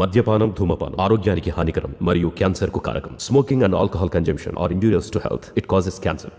మద్యపానం ధూమపానం ఆరోగ్యానికి హానికరం మరియు క్యాన్సర్ కు కారకం. Smoking and alcohol consumption are injurious to health. It causes cancer.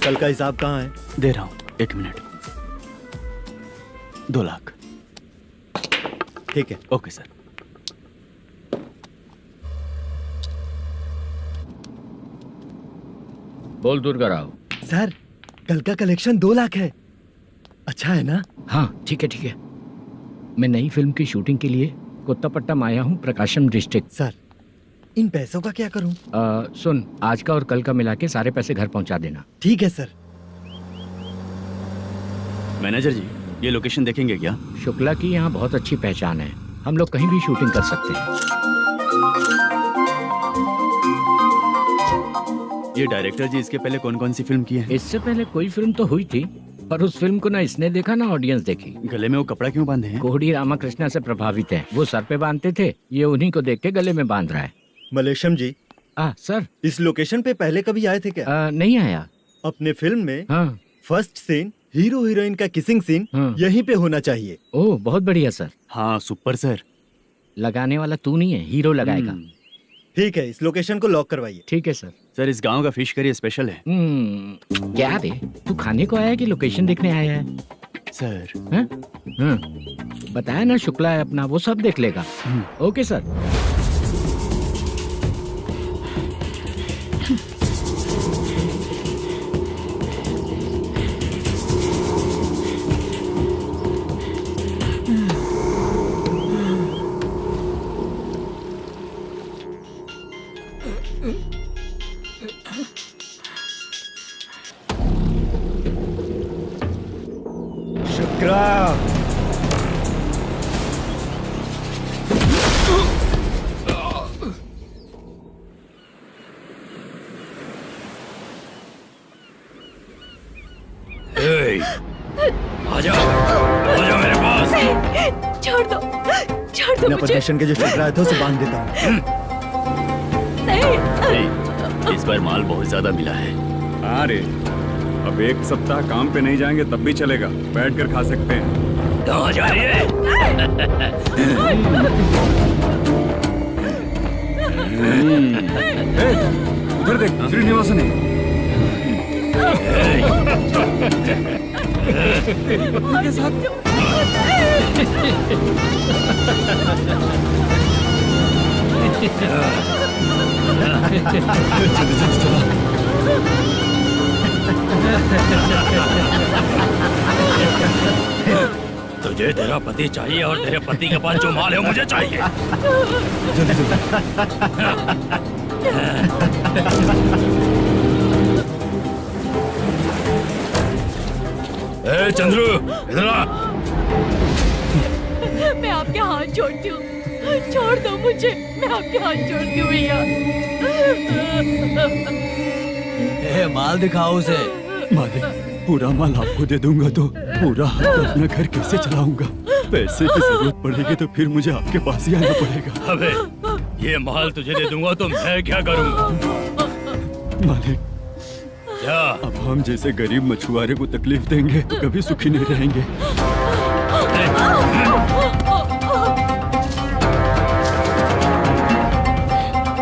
कल का हिसाब कहाँ है? दे रहा हूँ, 1 मिनट. 2 लाख. ठीक है. Okay sir. बोल दुर्गा राव. सर कल का कलेक्शन 2 लाख है. अच्छा है ना? हाँ ठीक है ठीक है. मैं नई फिल्म की शूटिंग के लिए कोत्तापट्टम आया हूँ, प्रकाशम डिस्ट्रिक्ट. सर इन पैसों का क्या करूँ? सुन, आज का और कल का मिला के सारे पैसे घर पहुँचा देना. ठीक है सर. मैनेजर जी, ये लोकेशन देखेंगे क्या? शुक्ला की यहाँ बहुत अच्छी पहचान है, हम लोग कहीं भी शूटिंग कर सकते हैं. ये डायरेक्टर जी इसके पहले कौन कौन सी फिल्म की है? इससे पहले कोई फिल्म तो हुई थी, पर उस फिल्म को ना इसने देखा ना ऑडियंस देखी. गले में वो कपड़ा क्यों बांधे हैं? कोहड़ी रामाकृष्णा से प्रभावित है. वो सर पे बांधते थे, ये उन्हीं को देख के गले में बांध रहा है. मलेशम जी. सर इस लोकेशन पे पहले कभी आए थे क्या? नहीं आया. अपने फिल्म में हाँ. फर्स्ट सीन हीरो हीरोइन का किसिंग सीन यहीं पे होना चाहिए. ओह बहुत बढ़िया सर. हाँ सुपर सर. लगाने वाला तू नहीं है, हीरो लगाएगा. ठीक है, इस लोकेशन को लॉक करवाइए. ठीक है सर. सर इस गांव का फिश करी स्पेशल है. क्या रे, तू खाने को आया है कि लोकेशन देखने आया है? सर हैं? हाँ, बताया ना शुक्ला है अपना, वो सब देख लेगा। Okay sir. शुक्रा, आजा आजा मेरे पास। छोड़ दो बिना मुझे। परमिशन के जो शुक्रा है तो उसे बांध देता हूँ। नहीं, इस बार माल बहुत ज्यादा मिला है। हाँ रे, अब एक सप्ताह काम पे नहीं जाएंगे तब भी चलेगा, बैठ कर खा सकते हैं। कहाँ जा रही है? उधर देख, श्रीनिवासन है। उनके साथ तुझे तेरा पति चाहिए और तेरे पति के पास जो माल है वो मुझे चाहिए। ए चंद्रू, इधर आ। मैं आपके हाथ जोड़ती हूँ, छोड़ दो मुझे, मैं आपके हाथ जोड़ती हूँ भैया। माल दिखाओ उसे। मालिक, पूरा माल आपको दे दूंगा तो पूरा अपना घर कैसे चलाऊंगा? पैसे की जरूरत पड़ेगी तो फिर मुझे आपके पास ही आना पड़ेगा। अबे ये माल तुझे दे दूंगा तो मैं क्या करूंगा? मालिक, क्या? अब हम जैसे गरीब मछुआरे को तकलीफ देंगे तो कभी सुखी नहीं रहेंगे।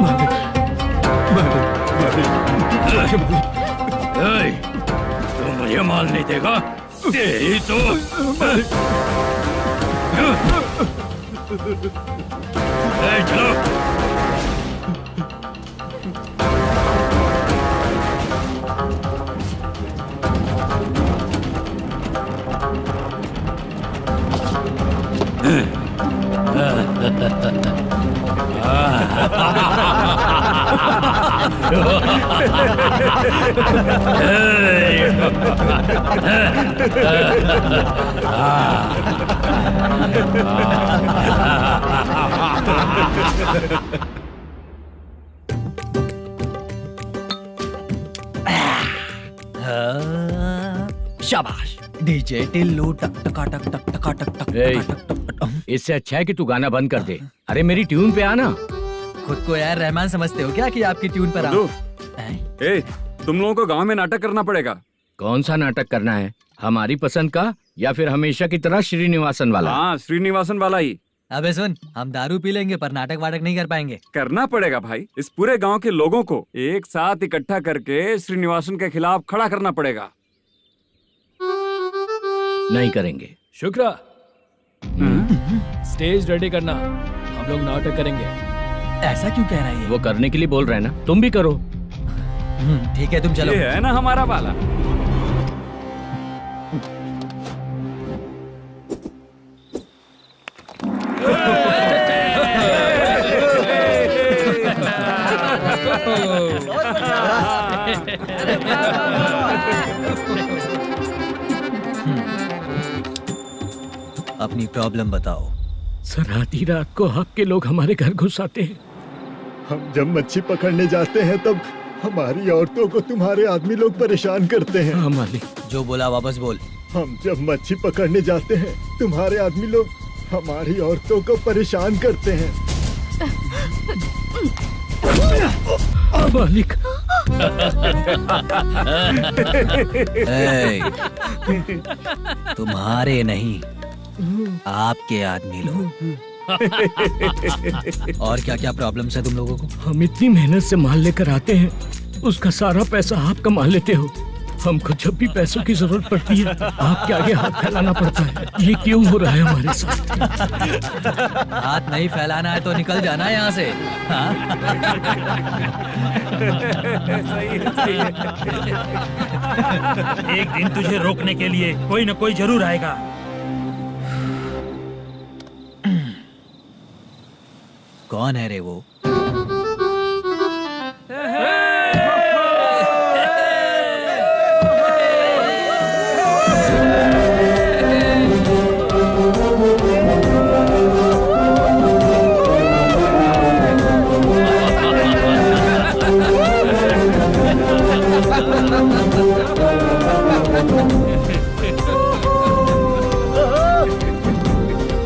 मालिक, मालिक, मालिक, ए, तू मुझे माल नहीं देगा? तेरी तो ए, चलो। शाबाश। डीजे टिल्लू टक टका टक टक टका टक टक ए, टका टक टक टक। इससे अच्छा है कि तू गाना बंद कर दे। अरे मेरी ट्यून पे आना। खुद को यार रहमान समझते हो क्या कि आपकी ट्यून पर गुड्डू, हैं? ए, तुम लोगों को गांव में नाटक करना पड़ेगा। कौन सा नाटक करना है? हमारी पसंद का या फिर हमेशा की तरह श्रीनिवासन वाला? हाँ, श्रीनिवासन वाला ही अबे सुन, हम दारू पी लेंगे पर नाटक वाटक नहीं कर पाएंगे। करना पड़ेगा भाई। इस पूरे गांव के लोगों को एक साथ इकट्ठा करके श्रीनिवासन के खिलाफ खड़ा करना पड़ेगा। नहीं करेंगे। शुक्रा, स्टेज रेडी करना, हम लोग नाटक करेंगे। ऐसा क्यों कह रहा है ये? वो करने के लिए बोल रहे हैं ना, तुम भी करो। ठीक है, तुम चलो। ये है ना हमारा वाला। अपनी प्रॉब्लम बताओ। सर, आधी रात को आपके लोग हमारे घर घुस आते हैं। हम जब मच्छी पकड़ने जाते हैं तब हमारी औरतों को तुम्हारे आदमी लोग परेशान करते हैं। हाँ मालिक। जो बोला वापस बोल। हम जब मच्छी पकड़ने जाते हैं तुम्हारे आदमी लोग हमारी औरतों को परेशान करते हैं। मालिक, ए, तुम्हारे नहीं, आपके आदमी लोग। और क्या क्या प्रॉब्लम्स है तुम लोगों को? हम इतनी मेहनत से माल लेकर आते हैं, उसका सारा पैसा आप कमा लेते हो। हमको जब भी पैसों की जरूरत पड़ती है आपके आगे हाथ फैलाना पड़ता है। ये क्यों हो रहा है हमारे साथ? हाथ नहीं फैलाना है तो निकल जाना है यहाँ से। हाँ? एक दिन तुझे रोकने के लिए कोई न कोई जरूर आएगा। कौन है रे वो?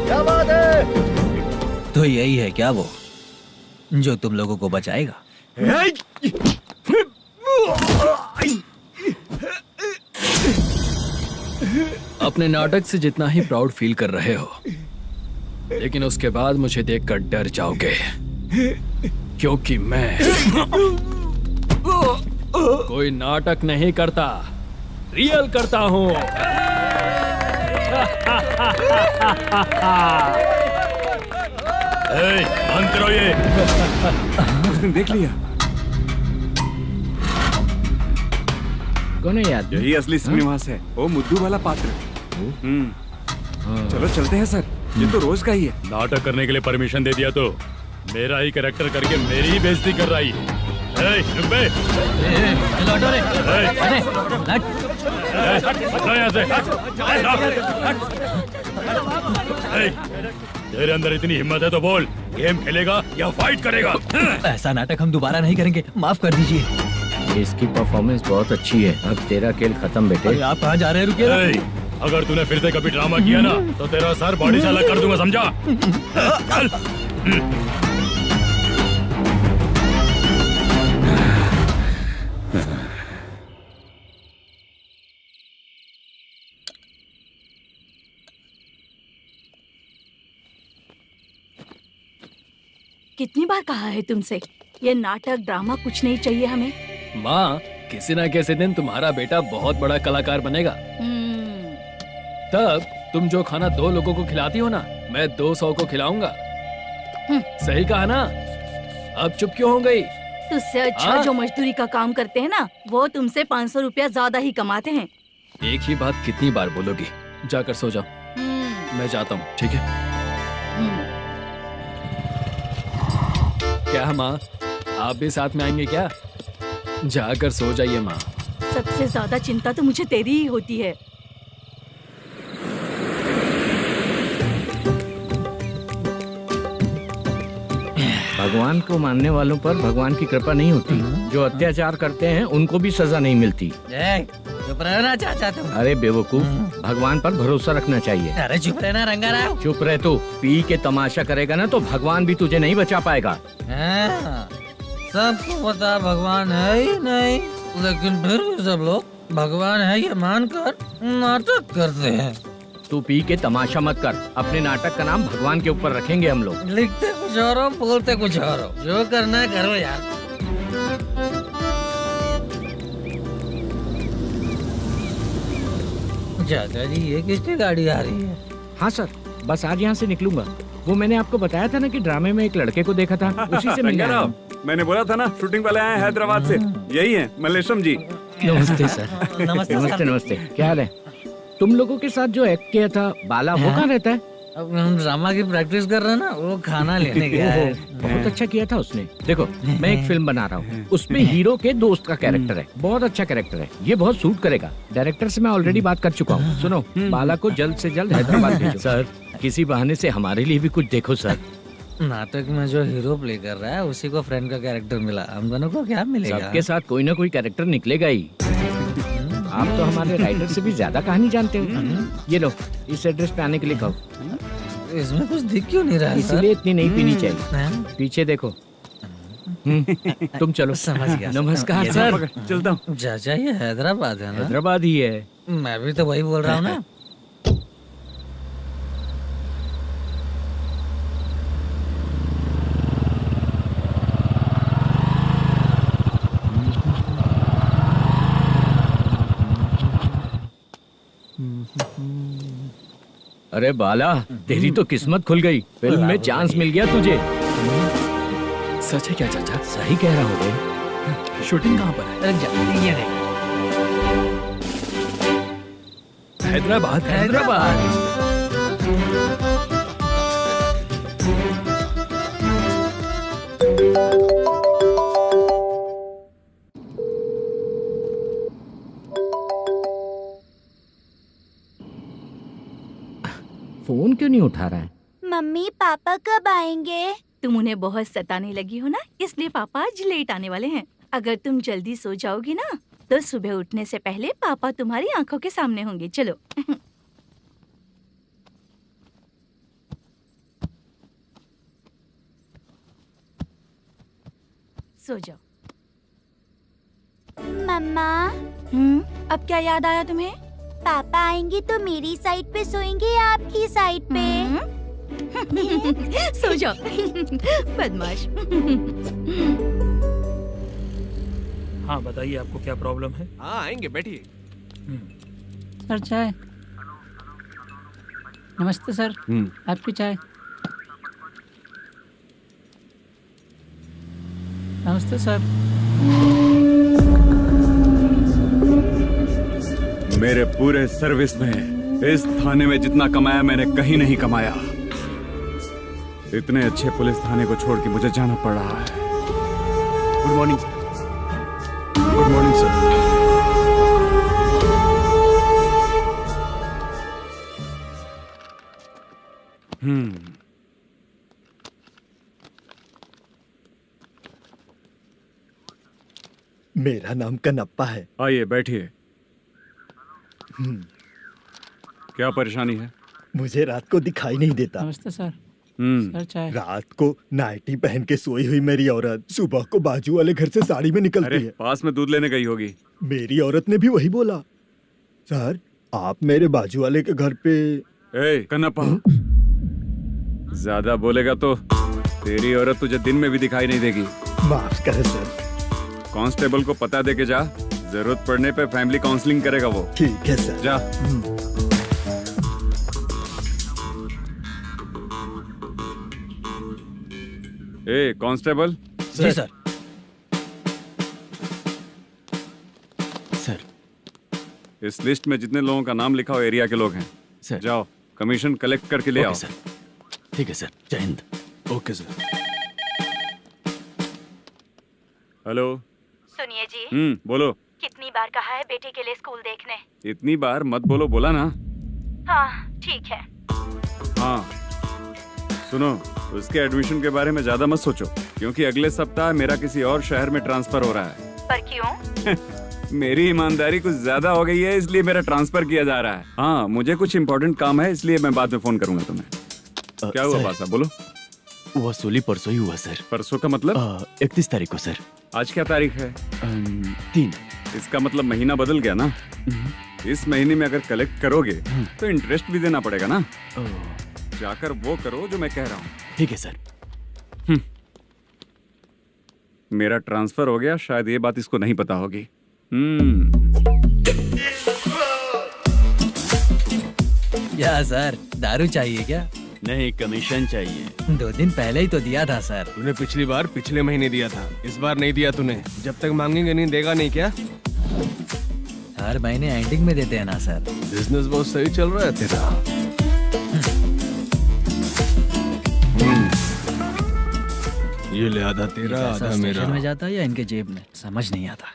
क्या बात है? तो यही है क्या वो जो तुम लोगों को बचाएगा? अपने नाटक से जितना ही प्राउड फील कर रहे हो, लेकिन उसके बाद मुझे देखकर डर जाओगे, क्योंकि मैं कोई नाटक नहीं करता, रियल करता हूँ। बंद करो ये। उसने देख लिया। कौन है याद? यही असली श्रीनिवास है, वो मुद्दू वाला पात्र। चलो चलते हैं सर, ये तो रोज का ही है। नाटक करने के लिए परमिशन दे दिया तो मेरा ही कैरेक्टर करके मेरी ही बेइज्जती कर रही है। रुक बे। लौटो रे। हटो यहाँ से। तेरे अंदर इतनी हिम्मत है तो बोल, गेम खेलेगा या फाइट करेगा? ऐसा नाटक हम दोबारा नहीं करेंगे, माफ कर दीजिए। इसकी परफॉर्मेंस बहुत अच्छी है। अब तेरा खेल खत्म बेटे। अरे आप कहाँ जा रहे हैं? रुकिए। अगर तूने फिर से कभी ड्रामा किया ना तो तेरा सर बॉडी से अलग कर दूंगा, समझा? चल। कितनी बार कहा है तुमसे, ये नाटक ड्रामा कुछ नहीं चाहिए हमें। माँ, किसी न किसी दिन तुम्हारा बेटा बहुत बड़ा कलाकार बनेगा। तब तुम जो खाना 2 लोगों को खिलाती हो ना, मैं 200 को खिलाऊंगा। सही कहा ना? अब चुप क्यों हो गई? तुझसे अच्छा जो मजदूरी का काम करते हैं ना, वो तुमसे 500 रुपया ज्यादा ही कमाते हैं। एक ही बात कितनी बार बोलोगी? जाकर सो जाओ। मैं जाता हूँ, ठीक है? क्या माँ, आप भी साथ में आएंगे क्या? जाकर सो जाइए माँ। सबसे ज्यादा चिंता तो मुझे तेरी ही होती है। भगवान को मानने वालों पर भगवान की कृपा नहीं होती। जो अत्याचार करते हैं उनको भी सजा नहीं मिलती। चुप रहना चाचा तुम। अरे बेवकूफ, भगवान पर भरोसा रखना चाहिए। अरे चुप रहना रंगाराव। चुप रह तू। पी के तमाशा करेगा ना तो भगवान भी तुझे नहीं बचा पाएगा। सबको पता भगवान है ही नहीं, लेकिन फिर भी सब लोग भगवान है ये मानकर नाटक करते हैं। तू पी के तमाशा मत कर। अपने नाटक का नाम भगवान के ऊपर रखेंगे हम लोग। लिखते कुछ और हो, बोलते कुछ और हो, जो करना है करो यार। चाचा जी, ये किसकी गाड़ी आ रही है? हाँ सर, बस आज यहाँ से निकलूंगा। वो मैंने आपको बताया था ना कि ड्रामे में एक लड़के को देखा था, उसी से मिलने आया हूँ। मैंने बोला था ना, शूटिंग वाले आए हैं हैदराबाद से। यही है मल्लेशम जी। नमस्ते सर। नमस्ते नमस्ते नमस्ते। क्या हाल है? तुम लोगों के साथ जो एक्ट किया था बाला, वो कहाँ रहता है? अब हम ड्रामा की प्रैक्टिस कर रहे हैं ना, वो खाना लेने गया है। बहुत अच्छा किया था उसने। देखो, मैं एक फिल्म बना रहा हूँ, उसमें हीरो के दोस्त का कैरेक्टर है। बहुत अच्छा कैरेक्टर है, ये बहुत सूट करेगा। डायरेक्टर से मैं ऑलरेडी बात कर चुका हूँ। सुनो, बाला को जल्द से जल्द हैदराबाद भेजो। सर, किसी बहाने से हमारे लिए भी कुछ देखो सर। नाटक में जो हीरो प्ले कर रहा है उसी को फ्रेंड का कैरेक्टर मिला, हम दोनों को क्या मिलेगा? सबके साथ कोई ना कोई कैरेक्टर निकलेगा ही। आप तो हमारे राइटर से भी ज्यादा कहानी जानते हो। ये लो, इस एड्रेस पे आने के लिए कहो। इसमें कुछ दिख क्यों नहीं रहा? इसलिए इतनी नहीं पीनी चाहिए। पीछे देखो। तुम चलो। समझ गया। नमस्कार सर। चलता हूँ। चाचा, ये हैदराबाद है ना? हैदराबाद ही है। मैं भी तो वही बोल रहा हूँ ना। अरे बाला, तेरी तो किस्मत खुल गई, फिल्म में चांस मिल गया तुझे। सच है क्या चाचा? सही कह रहा हूँ बे। शूटिंग कहाँ पर है? ये देख। हैदराबाद। हैदराबाद। फोन क्यों नहीं उठा रहा है? मम्मी पापा कब आएंगे? तुम उन्हें बहुत सताने लगी हो ना, इसलिए पापा आज लेट आने वाले हैं। अगर तुम जल्दी सो जाओगी ना तो सुबह उठने से पहले पापा तुम्हारी आंखों के सामने होंगे। चलो। सो जाओ। मम्मा, अब क्या याद आया तुम्हें? पापा आएंगे तो मेरी साइड पे सोएंगे या आपकी साइड पे? सो जाओ। बदमाश। हाँ बताइए, आपको क्या प्रॉब्लम है? हाँ आएंगे, बैठिए। सर चाय। नमस्ते सर, आपकी चाय। नमस्ते सर। मेरे पूरे सर्विस में इस थाने में जितना कमाया मैंने कहीं नहीं कमाया। इतने अच्छे पुलिस थाने को छोड़ के मुझे जाना पड़ रहा है। Good morning sir. Good morning sir. मेरा नाम कनप्पा है। आइए बैठिए। क्या परेशानी है? मुझे रात को दिखाई नहीं देता। नमस्ते सर। सर चाय। रात को नाइटी पहन के सोई हुई मेरी औरत सुबह को बाजू वाले घर से साड़ी में निकलती अरे है। पास में दूध लेने गई होगी। मेरी औरत ने भी वही बोला। सर, आप मेरे बाजू वाले के घर पे। ए कन्नप्पा, ज्यादा बोलेगा तो तेरी औरत तुझे दिन में भी दिखाई नहीं देगी। माफ करें सर। कांस्टेबल को पता दे के जा, जरूरत पड़ने पे फैमिली काउंसलिंग करेगा वो। ठीक है सर। जा। ए कांस्टेबल। जी सर। सर, इस लिस्ट में जितने लोगों का नाम लिखा हो एरिया के लोग हैं। सर। जाओ कमीशन कलेक्ट करके ले आओ। सर। ठीक है सर। जय हिंद। Okay sir. हेलो। सुनिए जी। बोलो। कितनी बार कहा है बेटे के लिए स्कूल देखने? इतनी बार मत बोलो, बोला ना। हाँ ठीक है। हाँ सुनो, उसके एडमिशन के बारे में ज्यादा मत सोचो, क्योंकि अगले सप्ताह मेरा किसी और शहर में ट्रांसफर हो रहा है। पर क्यों? मेरी ईमानदारी कुछ ज्यादा हो गई है, इसलिए मेरा ट्रांसफर किया जा रहा है। हाँ मुझे कुछ इम्पोर्टेंट काम है, इसलिए मैं बाद में फोन करूंगा तुम्हें। क्या हुआ पासा, बोलो। वसूली परसों ही हुआ सर। परसों का मतलब? 31 तारीख को सर। आज क्या तारीख है? 3। इसका मतलब महीना बदल गया ना। इस महीने में अगर कलेक्ट करोगे तो इंटरेस्ट भी देना पड़ेगा ना। जाकर वो करो जो मैं कह रहा हूँ। ठीक है सर। मेरा ट्रांसफर हो गया, शायद ये बात इसको नहीं पता होगी। क्या सर, दारू चाहिए क्या? नहीं, कमीशन चाहिए। 2 दिन पहले ही तो दिया था सर। तूने पिछली बार पिछले महीने दिया था, इस बार नहीं दिया तूने। जब तक मांगेंगे नहीं देगा नहीं क्या? हर महीने एंडिंग में देते हैं ना सर। बिजनेस बहुत सही चल रहा है तेरा। ये ले आधा तेरा, आधा मेरा। स्टेशन में जाता है या इनके जेब में, समझ नहीं आता।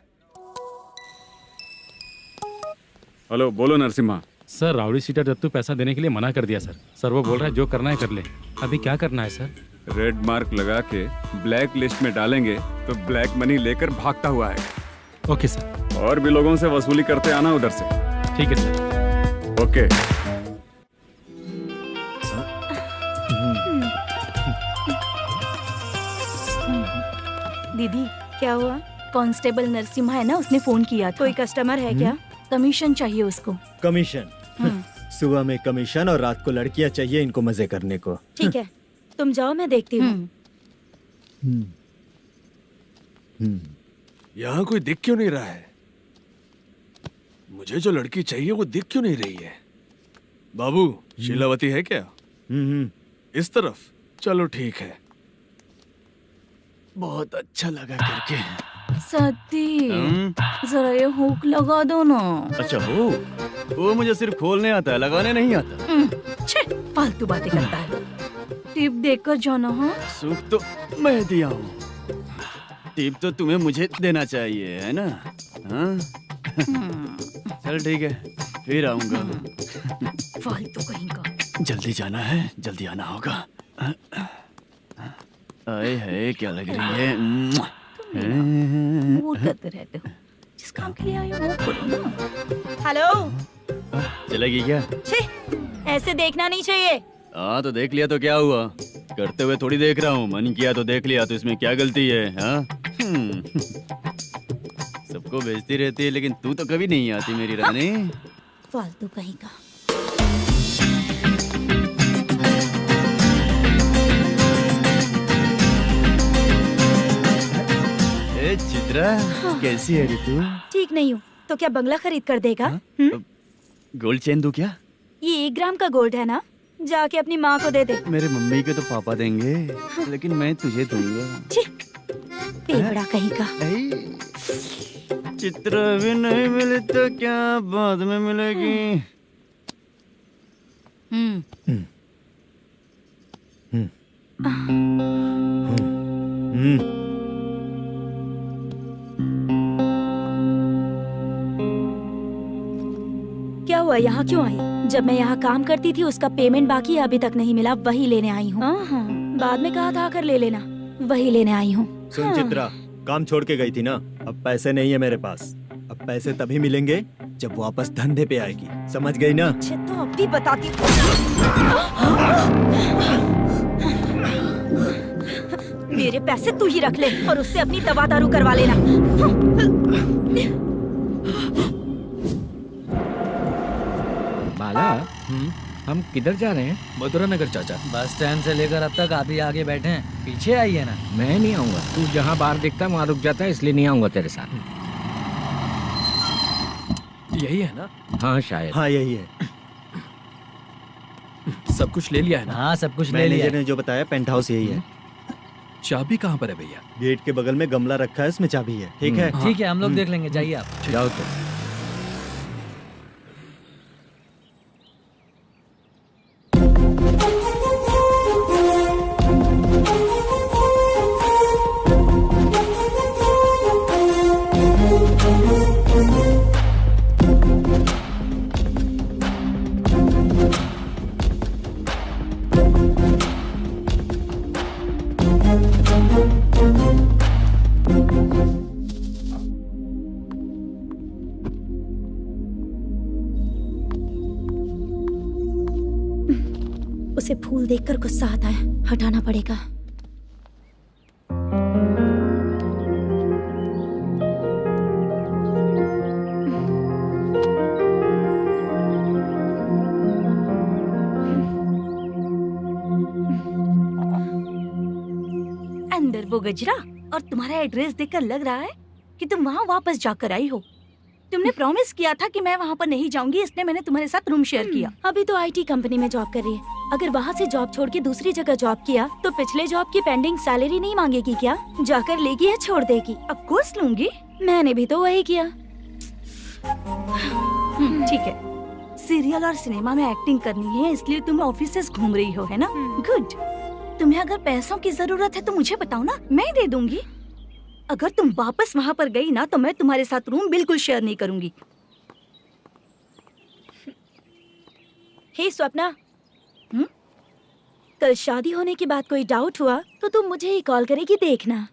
हेलो, बोलो Narasimha. Sir, rowdy seater Dattu पैसा देने के लिए मना कर दिया सर। सर वो बोल रहा है जो करना है कर ले। अभी क्या करना है सर? रेड मार्क लगा के ब्लैक लिस्ट में डालेंगे तो ब्लैक मनी लेकर भागता हुआ है। Okay sir. और भी लोगों से वसूली करते आना उधर से। ठीक है सर। ओके। दीदी क्या हुआ? कांस्टेबल नरसिम्हा है ना, उसने फोन किया था। कोई कस्टमर है क्या? कमीशन चाहिए उसको। कमीशन? सुबह में कमीशन और रात को लड़कियां चाहिए इनको मजे करने को। ठीक है, तुम जाओ, मैं देखती हूँ। यहाँ कोई दिख क्यों नहीं रहा है? मुझे जो लड़की चाहिए वो दिख क्यों नहीं रही है? बाबू शीलावती है क्या? इस तरफ चलो ठीक है। बहुत अच्छा लगा करके। सती जरा ये हुक लगा दो ना। अच्छा वो मुझे सिर्फ खोलने आता है, लगाने नहीं आता। छे, फालतू बातें करता है। टिप देकर जाना। हाँ सुख तो मैं दिया हूँ, टिप तो तुम्हें मुझे देना चाहिए, है ना? हाँ? चल ठीक है, फिर आऊंगा। फालतू कहीं का। जल्दी जाना है, जल्दी आना होगा। आए है क्या लग रही है। मूड करते रहते हो। जिस काम के लिए आए हो वो करो ना। हेलो, चलेगी क्या? छी, ऐसे देखना नहीं चाहिए। हाँ तो देख लिया तो क्या हुआ, करते हुए थोड़ी देख रहा हूँ। मन किया तो देख लिया, तो इसमें क्या गलती है? हाँ? सबको भेजती रहती है, लेकिन तू तो कभी नहीं आती मेरी रानी। फालतू कहीं का। ए चित्रा, कैसी है रे तू? ठीक नहीं हूँ तो क्या बंगला खरीद कर देगा? गोल्ड चेन दूं क्या? ये 1 ग्राम का गोल्ड है ना, जाके अपनी माँ को दे दे। मेरे मम्मी के तो पापा देंगे, लेकिन मैं तुझे दूंगा। पेपड़ा कहीं का। चित्रा भी नहीं मिली तो क्या बाद में मिलेगी? क्या हुआ, यहाँ क्यों आई? जब मैं यहाँ काम करती थी उसका पेमेंट बाकी अभी तक नहीं मिला, वही लेने आई हूँ। बाद में कहा था आकर ले लेना, वही लेने आई हूँ। सुन चित्रा, काम छोड़ के गई थी ना, अब पैसे नहीं है मेरे पास। अब पैसे तभी मिलेंगे जब वापस धंधे पे आएगी, समझ गई ना? अच्छा तो अब भी बताती। मेरे पैसे तू ही रख ले और उससे अपनी दवा दारू करवा लेना। बाला, हम किधर जा रहे हैं? मथुरा नगर चाचा। बस स्टैंड से लेकर अब तक आप ही आगे बैठे हैं, पीछे आइए ना। मैं नहीं आऊंगा, तू जहाँ बाहर दिखता वहाँ रुक जाता है, इसलिए नहीं आऊंगा तेरे साथ। यही है ना? हाँ शायद। हाँ यही है। सब कुछ ले लिया है ना? हाँ सब कुछ ले लिया। मैनेजर ने जो बताया पेंट हाउस यही है। चाबी कहाँ पर है भैया? गेट के बगल में गमला रखा है, इसमें चाबी है। ठीक है? ठीक है, हम लोग देख लेंगे, जाइए आप। जाओ तो। उसे फूल देखकर गुस्सा आता है, हटाना पड़ेगा। अंदर वो गजरा और तुम्हारा एड्रेस देखकर लग रहा है कि तुम वहाँ वापस जाकर आई हो। तुमने प्रॉमिस किया था कि मैं वहाँ पर नहीं जाऊंगी, इसलिए मैंने तुम्हारे साथ रूम शेयर किया। अभी तो आईटी कंपनी में जॉब कर रही है। अगर वहाँ से जॉब छोड़ के दूसरी जगह जॉब किया तो पिछले जॉब की पेंडिंग सैलरी नहीं मांगेगी क्या? जाकर लेगी या छोड़ देगी? ऑफ कोर्स लूंगी। मैंने भी तो वही किया। ठीक है, सीरियल और सिनेमा में एक्टिंग करनी है, इसलिए तुम ऑफिसेस घूम रही हो, है ना? गुड। तुम्हें अगर पैसों की जरूरत है तो मुझे बताओ ना, मैं दे दूंगी। अगर तुम वापस वहाँ पर गई ना तो मैं तुम्हारे साथ रूम बिल्कुल शेयर नहीं करूंगी। हे स्वप्ना, कल शादी होने की बात कोई डाउट हुआ तो तुम मुझे ही कॉल करेगी, देखना।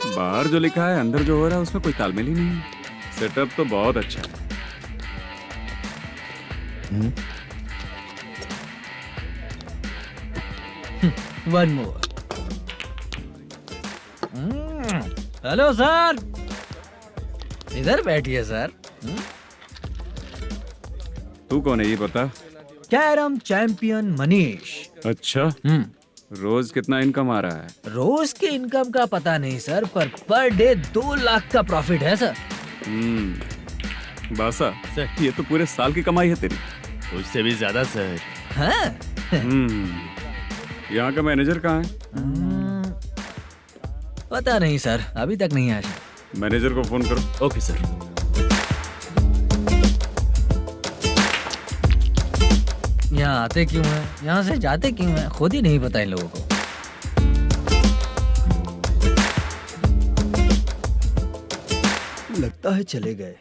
बाहर जो लिखा है अंदर जो हो रहा है उसमें कोई तालमेल ही नहीं है। सेटअप तो बहुत अच्छा है। One more. हेलो सर, इधर बैठिए सर। तू कौन है ये बता? Carrom champion Manish. अच्छा, रोज कितना इनकम आ रहा है? रोज के इनकम का पता नहीं सर, पर डे 2 लाख का प्रॉफिट है सर। बासा ये तो पूरे साल की कमाई है तेरी। उससे भी ज्यादा सर। हाँ? यहाँ का मैनेजर कहाँ है? पता नहीं सर, अभी तक नहीं आया। मैनेजर को फोन करो। Okay sir. यहाँ आते क्यों हैं, यहाँ से जाते क्यों हैं, खुद ही नहीं पता इन लोगों को। लगता है चले गए।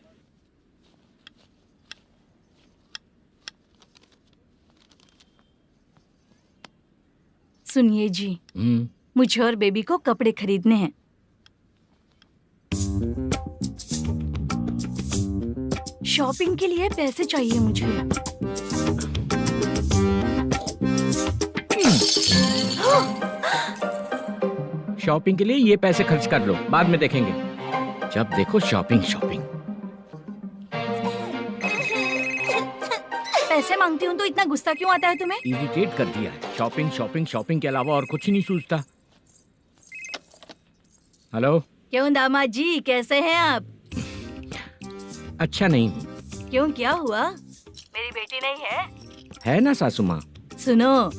सुनिए जी, मुझे और बेबी को कपड़े खरीदने हैं। शॉपिंग के लिए पैसे चाहिए मुझे। शॉपिंग के लिए ये पैसे खर्च कर लो, बाद में देखेंगे। जब देखो शॉपिंग शॉपिंग। पैसे मांगती हूँ तो इतना गुस्सा क्यों आता है तुम्हें? इरिटेट कर दिया है। शॉपिंग शॉपिंग शॉपिंग के अलावा और कुछ नहीं सूझता। हेलो। क्यों दामाद जी, कैसे हैं आप? अच्छा नहीं। क्यों, क्या हुआ? मेरी बेटी नहीं है? है ना सासू माँ। सुनो,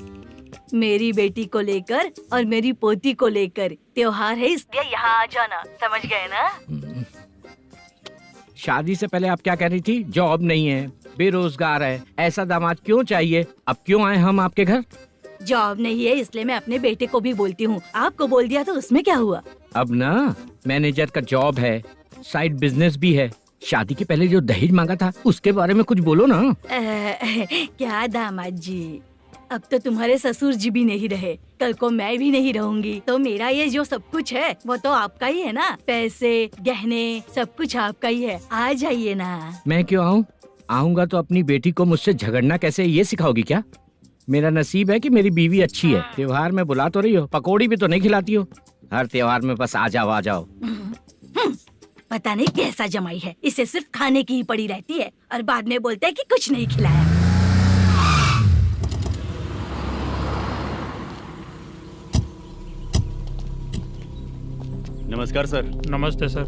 मेरी बेटी को लेकर और मेरी पोती को लेकर त्योहार है, इसलिए यहाँ आ जाना, समझ गए ना? शादी से पहले आप क्या कह रही थी? जॉब नहीं है, बेरोजगार है, ऐसा दामाद क्यों चाहिए? अब क्यों आए हम आपके घर? जॉब नहीं है इसलिए मैं अपने बेटे को भी बोलती हूँ। आपको बोल दिया तो उसमें क्या हुआ? अब ना मैनेजर का जॉब है, साइड बिजनेस भी है। शादी के पहले जो दहेज मांगा था उसके बारे में कुछ बोलो ना। क्या दामाद जी, अब तो तुम्हारे ससुर जी भी नहीं रहे, कल को मैं भी नहीं रहूंगी, तो मेरा ये जो सब कुछ है वो तो आपका ही है ना। पैसे, गहने, सब कुछ आपका ही है। आ जाइए ना। मैं क्यों आऊँ? आऊंगा तो अपनी बेटी को मुझसे झगड़ना कैसे ये सिखाओगी क्या? मेरा नसीब है कि मेरी बीवी अच्छी है। त्योहार में बुला तो रही हो, पकौड़ी भी तो नहीं खिलाती हो। हर त्योहार में बस आ जाओ आ जाओ। पता नहीं कैसा जमाई है, इसे सिर्फ खाने की ही पड़ी रहती है और बाद में बोलते हैं कि कुछ नहीं खिलाया। नमस्कार सर। नमस्ते सर।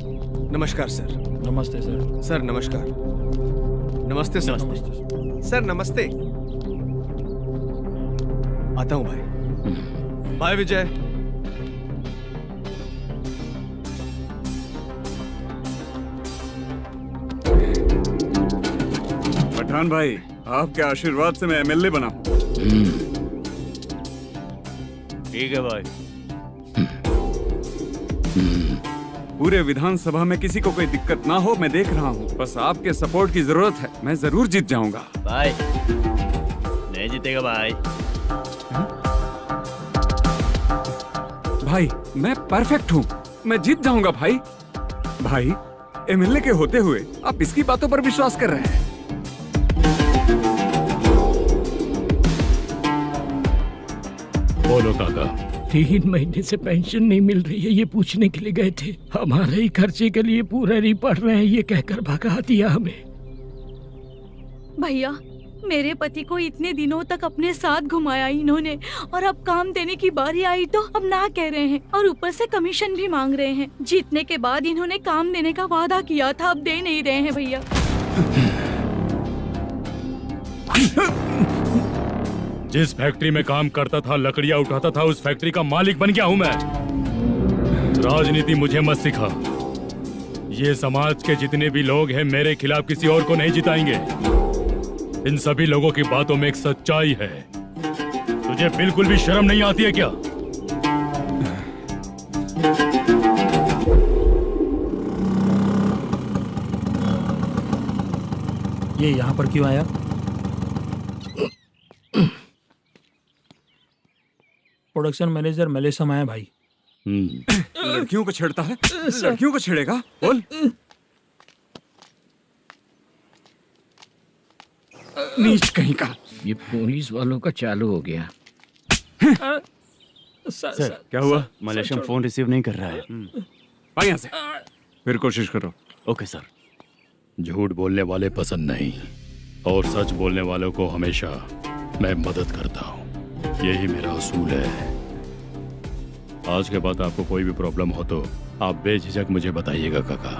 नमस्कार सर। नमस्ते सर। सर नमस्कार। नमस्ते सर। सर नमस्ते। आता हूँ भाई। बाय विजय। पठान भाई, आपके आशीर्वाद से मैं एमएलए बना हूँ। ठीक है भाई। पूरे विधानसभा में किसी को कोई दिक्कत ना हो, मैं देख रहा हूँ। बस आपके सपोर्ट की जरूरत है, मैं जरूर जीत जाऊंगा। भाई नहीं जीतेगा भाई। भाई मैं परफेक्ट हूँ, मैं जीत जाऊंगा भाई। भाई एमएलए के होते हुए आप इसकी बातों पर विश्वास कर रहे हैं? बोलो काका। 3 महीने से पेंशन नहीं मिल रही है, ये पूछने के लिए गए थे। हमारे ही खर्चे के लिए पूरा नहीं पड़ रहे हैं, ये कहकर भगा दिया हमें। भैया, मेरे पति को इतने दिनों तक अपने साथ घुमाया इन्होंने, और अब काम देने की बारी आई तो अब ना कह रहे हैं और ऊपर से कमीशन भी मांग रहे हैं। जीतने के बाद इन्होंने काम देने का वादा किया था, अब दे नहीं रहे हैं भैया। जिस फैक्ट्री में काम करता था, लकड़ियां उठाता था, उस फैक्ट्री का मालिक बन गया हूं मैं। राजनीति मुझे मत सिखा। ये समाज के जितने भी लोग हैं मेरे खिलाफ किसी और को नहीं जिताएंगे। इन सभी लोगों की बातों में एक सच्चाई है। तुझे बिल्कुल भी शर्म नहीं आती है क्या? ये यहाँ पर क्यों आया? प्रोडक्शन मैनेजर मलेशम आया भाई। लड़कियों को छेड़ता है, लड़कियों को छेड़ेगा? बोल। नीच कहीं का। ये पुलिस वालों का चालू हो गया। सर क्या हुआ? मलेशियन फोन रिसीव नहीं कर रहा है। भाई यहाँ से फिर कोशिश करो। Okay sir. झूठ बोलने वाले पसंद नहीं, और सच बोलने वालों को हमेशा मैं मदद करता हूँ। यही मेरा असूल है। आज के बाद आपको कोई भी प्रॉब्लम हो तो आप बेझिझक मुझे बताइएगा काका।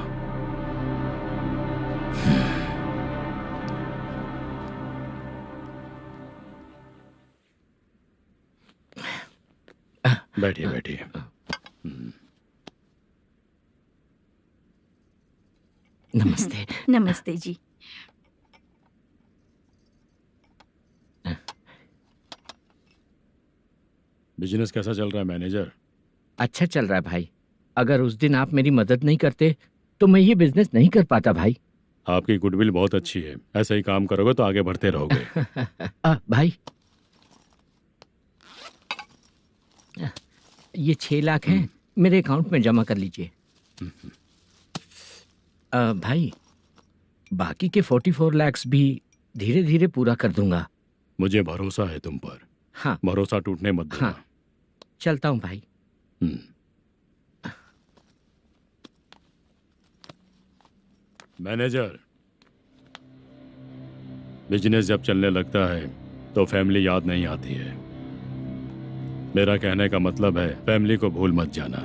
बैठिए बैठिए। नमस्ते। नमस्ते जी। बिजनेस कैसा चल रहा है मैनेजर? अच्छा चल रहा है भाई। अगर उस दिन आप मेरी मदद नहीं करते तो मैं ये बिजनेस नहीं कर पाता भाई। आपकी गुडविल बहुत अच्छी है, ऐसा ही काम करोगे तो आगे बढ़ते रहोगे। भाई ये 6 लाख हैं, मेरे अकाउंट में जमा कर लीजिए। भाई बाकी के 44 लाख भी धीरे धीरे पूरा कर दूंगा। मुझे भरोसा है तुम पर। हाँ भरोसा टूटने मत देना। हाँ चलता हूँ भाई। मैनेजर, बिजनेस जब चलने लगता है तो फैमिली याद नहीं आती है। मेरा कहने का मतलब है फैमिली को भूल मत जाना।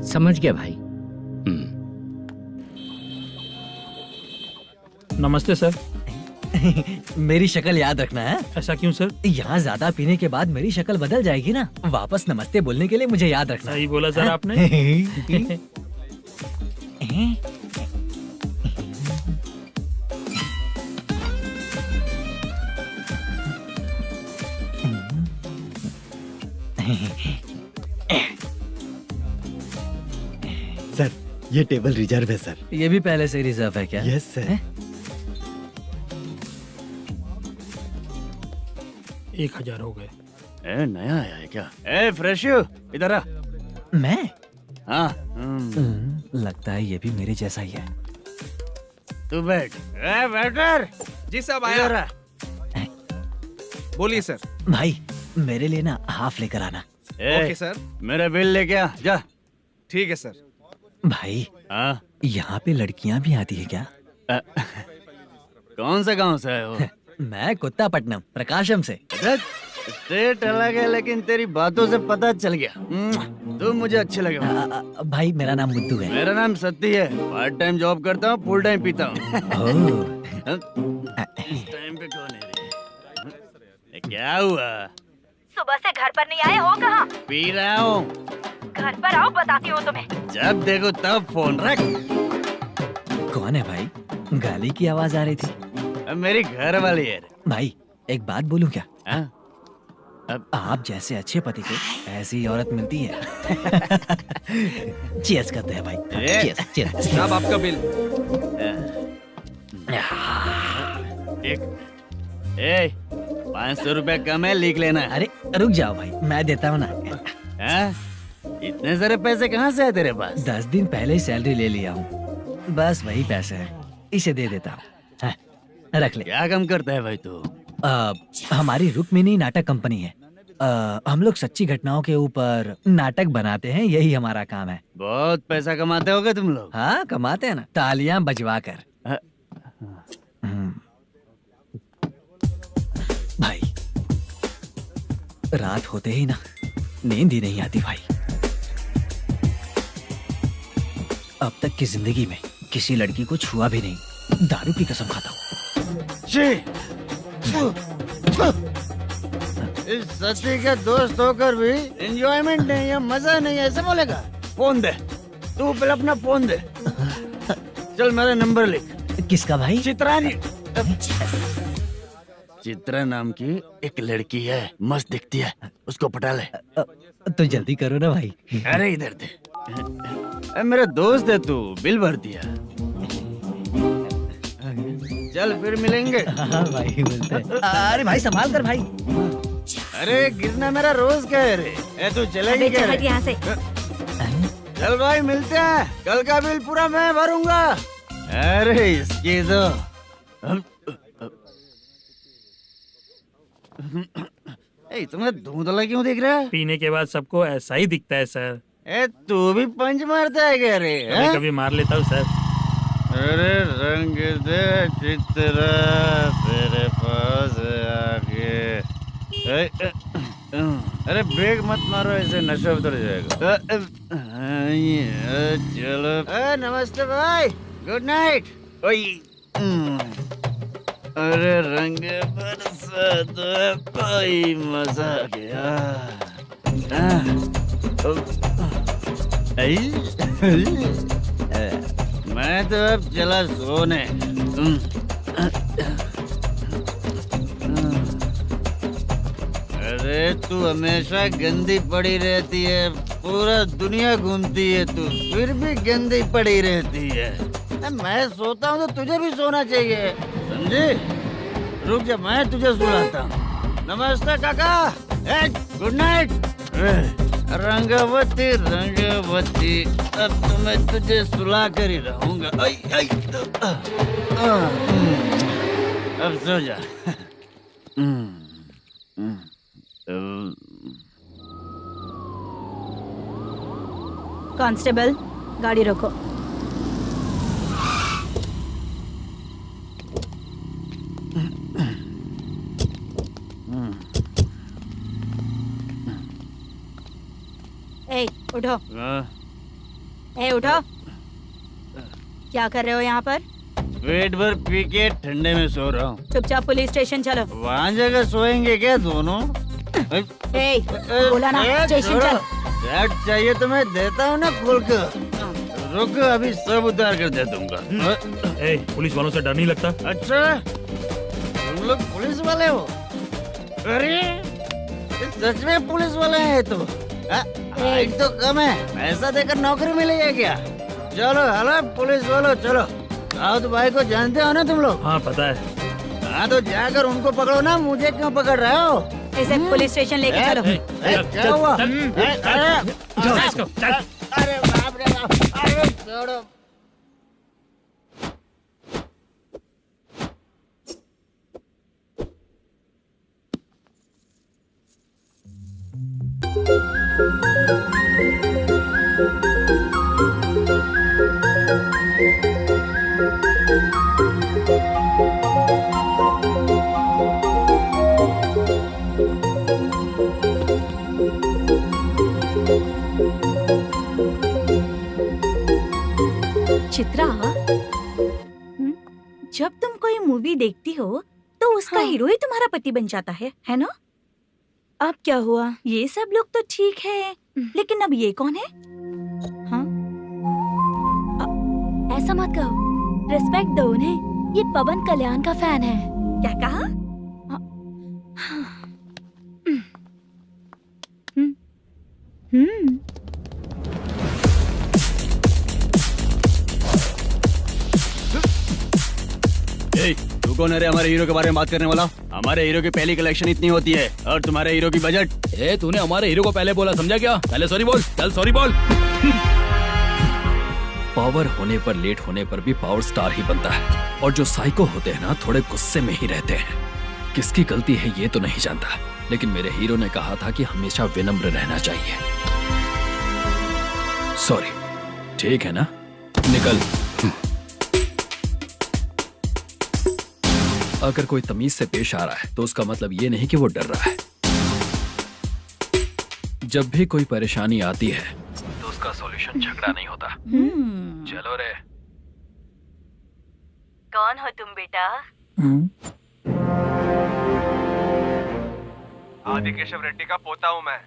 समझ गया भाई। नमस्ते सर। मेरी शक्ल याद रखना है। ऐसा क्यों सर? यहाँ ज्यादा पीने के बाद मेरी शक्ल बदल जाएगी ना। वापस नमस्ते बोलने के लिए मुझे याद रखना। सही बोला सर आपने। सर ये टेबल रिजर्व है सर। ये भी पहले से रिजर्व है क्या? Yes sir. 1000 हो गए। ए नया आया है क्या? ए फ्रेश इधर आ। मैं? हाँ। लगता है ये भी मेरे जैसा ही है। तू बैठ। ए वेटर। जी साहब आया। बोलिए सर। भाई मेरे लिए ना हाफ लेकर आना। Okay sir. मेरा बिल लेके आ जा। ठीक है सर। भाई हाँ यहाँ पे लड़कियाँ भी आती है क्या? कौन सा गांव से है वो? मैं कुत्तापट्टनम प्रकाशम से। स्टेट अलग है लेकिन तेरी बातों से पता चल गया। तू मुझे अच्छे लगे। भाई मेरा नाम मुद्दू है। मेरा नाम सत्ती है। पार्ट टाइम जॉब करता हूँ, फुल टाइम पीता हूँ। इस टाइम पे कौन है रे? क्या हुआ? सुबह से घर पर नहीं आए हो? कहाँ? पी रहा हूँ। घर पर आओ, बताती हूँ तुम्हें। जब देखो तब फोन रख। कौन है भाई? गाली की आवाज आ रही थी। मेरी घर वाली है। भाई एक बात बोलूं क्या? अब आप जैसे अच्छे पति को ऐसी औरत मिलती है। चीयर्स करते हैं भाई। Cheers cheers. साहब आपका बिल। एक 500 रुपया कम है, लिख लेना। अरे रुक जाओ भाई, मैं देता हूँ ना। इतने सारे पैसे कहाँ से है तेरे पास? 10 दिन पहले ही सैलरी ले लिया हूँ, बस वही पैसे हैं, इसे दे देता हूँ। रख ले। क्या काम करता है भाई तू? हमारी रुक्मिणी नाटक कंपनी है। हम लोग सच्ची घटनाओं के ऊपर नाटक बनाते हैं, यही हमारा काम है। बहुत पैसा कमाते होगे तुम लोग। हाँ कमाते हैं ना, तालियां बजवा कर। भाई रात होते ही ना नींद ही नहीं आती भाई। अब तक की जिंदगी में किसी लड़की को छुआ भी नहीं, दारू की कसम खाता हूँ। इस सच्ची के दोस्त होकर भी एंजॉयमेंट नहीं है, मजा नहीं है, ऐसे बोलेगा? फोन दे, तू पहले अपना फोन दे। चल मेरा नंबर लिख। किसका भाई? चित्रानी। चित्रा नाम की एक लड़की है, मस्त दिखती है, उसको पटा ले। तो जल्दी करो ना भाई। अरे इधर दे। मेरा दोस्त है तू, बिल भर दिया। चल फिर मिलेंगे। हाँ भाई मिलते हैं। अरे भाई संभाल कर भाई। अरे गिरना मेरा रोज का है रे। तू चलेगी क्या रे? यहाँ से। चल भाई मिलते हैं, कल का बिल पूरा मैं भरूंगा। अरे इसकी तो तुम्हें धुंधला क्यों दिख रहा है? पीने के बाद सबको ऐसा ही दिखता है सर। तू भी पंच मारता है क्या रे? कभी कभी मार लेता हूँ सर। अरे रंग दे चित्रा तेरे पास आके। अरे ब्रेक मत मारो, ऐसे नशा उतर जाएगा। चलो। नमस्ते भाई, गुड नाइट। अरे रंग बरसात भाई, मजा आ गया। मैं तो अब चला सोने। अरे तू हमेशा गंदी पड़ी रहती है, पूरा दुनिया घूमती है तू, फिर भी गंदी पड़ी रहती है। मैं सोता हूँ तो तुझे भी सोना चाहिए, समझे? रुक जा, मैं तुझे सुलाता हूँ। नमस्ते काका, गुड नाइट। रंगवती रंगवती, अब तो मैं तुझे सुला कर ही रहूंगा। अब सो जा। कांस्टेबल, गाड़ी रोको। ए, उठो। ए, उठो। क्या कर रहे हो यहाँ पर? पेट भर पी के ठंडे में सो रहा हूँ। चुपचाप पुलिस स्टेशन चलो। वहाँ जगह सोएंगे क्या दोनों? ए, बोला ना, स्टेशन चल। शर्ट चाहिए तो मैं देता हूँ ना खोल कर। रुक, अभी सब उतार कर दे दूंगा। पुलिस वालों से डर नहीं लगता? अच्छा, तुम लोग पुलिस वाले हो? अरे सच में पुलिस वाले हैं तो? हाइट तो कम है, पैसा देकर नौकरी मिलेगी क्या? चलो हेलो पुलिस वालों, चलो। राउत भाई को जानते हो ना तुम लोग? हाँ पता है। हाँ तो जाकर उनको पकड़ो ना, मुझे क्यों पकड़ रहे हो? इसे पुलिस स्टेशन लेके चलो। क्या हुआ? अरे बाप रे बाप, अरे छोड़ो। चित्रा, जब तुम कोई मूवी देखती हो तो उसका हीरो ही तुम्हारा पति बन जाता है ना? अब क्या हुआ? ये सब लोग तो ठीक है, लेकिन अब ये कौन है? हाँ? ऐसा मत कहो, रिस्पेक्ट दो उन्हें। ये पवन कल्याण का फैन है। क्या कहा? तू कौन है रे हमारे हीरो के बारे में बात करने वाला? हमारे हीरो की पहली कलेक्शन इतनी होती है और तुम्हारे हीरो की बजट। तूने हमारे हीरो को पहले बोला, समझा क्या? पहले सॉरी बोल, चल सॉरी बोल। पावर होने पर, लेट होने पर भी पावर स्टार ही बनता है। और जो साइको होते हैं ना, थोड़े गुस्से में ही रहते हैं। किसकी गलती है ये तो नहीं जानता, लेकिन मेरे हीरो ने कहा था कि हमेशा विनम्र रहना चाहिए। सॉरी, ठीक है ना? निकल। अगर कोई तमीज से पेश आ रहा है तो उसका मतलब ये नहीं कि वो डर रहा है। जब भी कोई परेशानी आती है तो उसका सॉल्यूशन झगड़ा नहीं होता। चलो रे। कौन हो तुम बेटा? आदि केशव रेड्डी का पोता हूँ मैं।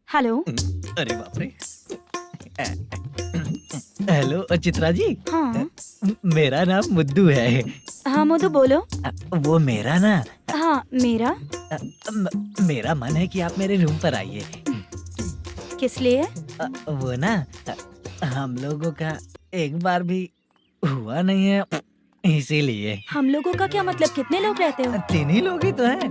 हेलो। अरे बाप रे। हेलो चित्रा जी। हाँ। मेरा नाम मुद्दू है। हाँ मधु बोलो। वो मेरा ना। हाँ मेरा। मेरा मन है कि आप मेरे रूम पर आइए। किस लिए? वो ना, हम लोगों का एक बार भी हुआ नहीं है, इसीलिए। हम लोगों का क्या मतलब? कितने लोग रहते हो? 3 ही लोग ही तो हैं।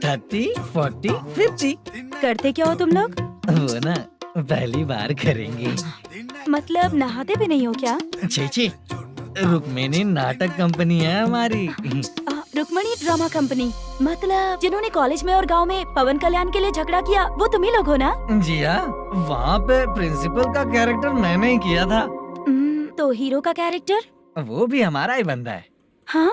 30, 40, 50। करते क्या हो तुम लोग? वो ना पहली बार करेंगे। मतलब नहाते भी नहीं हो क्या? छी छी, रुक्मिणी नाटक कंपनी है हमारी। Rukmani drama company. मतलब जिन्होंने कॉलेज में और गांव में पवन कल्याण के लिए झगड़ा किया, वो तुम ही लोग हो ना? जी हाँ, वहाँ पे प्रिंसिपल का कैरेक्टर मैंने ही किया था। तो हीरो का कैरेक्टर? वो भी हमारा ही बंदा है। हाँ,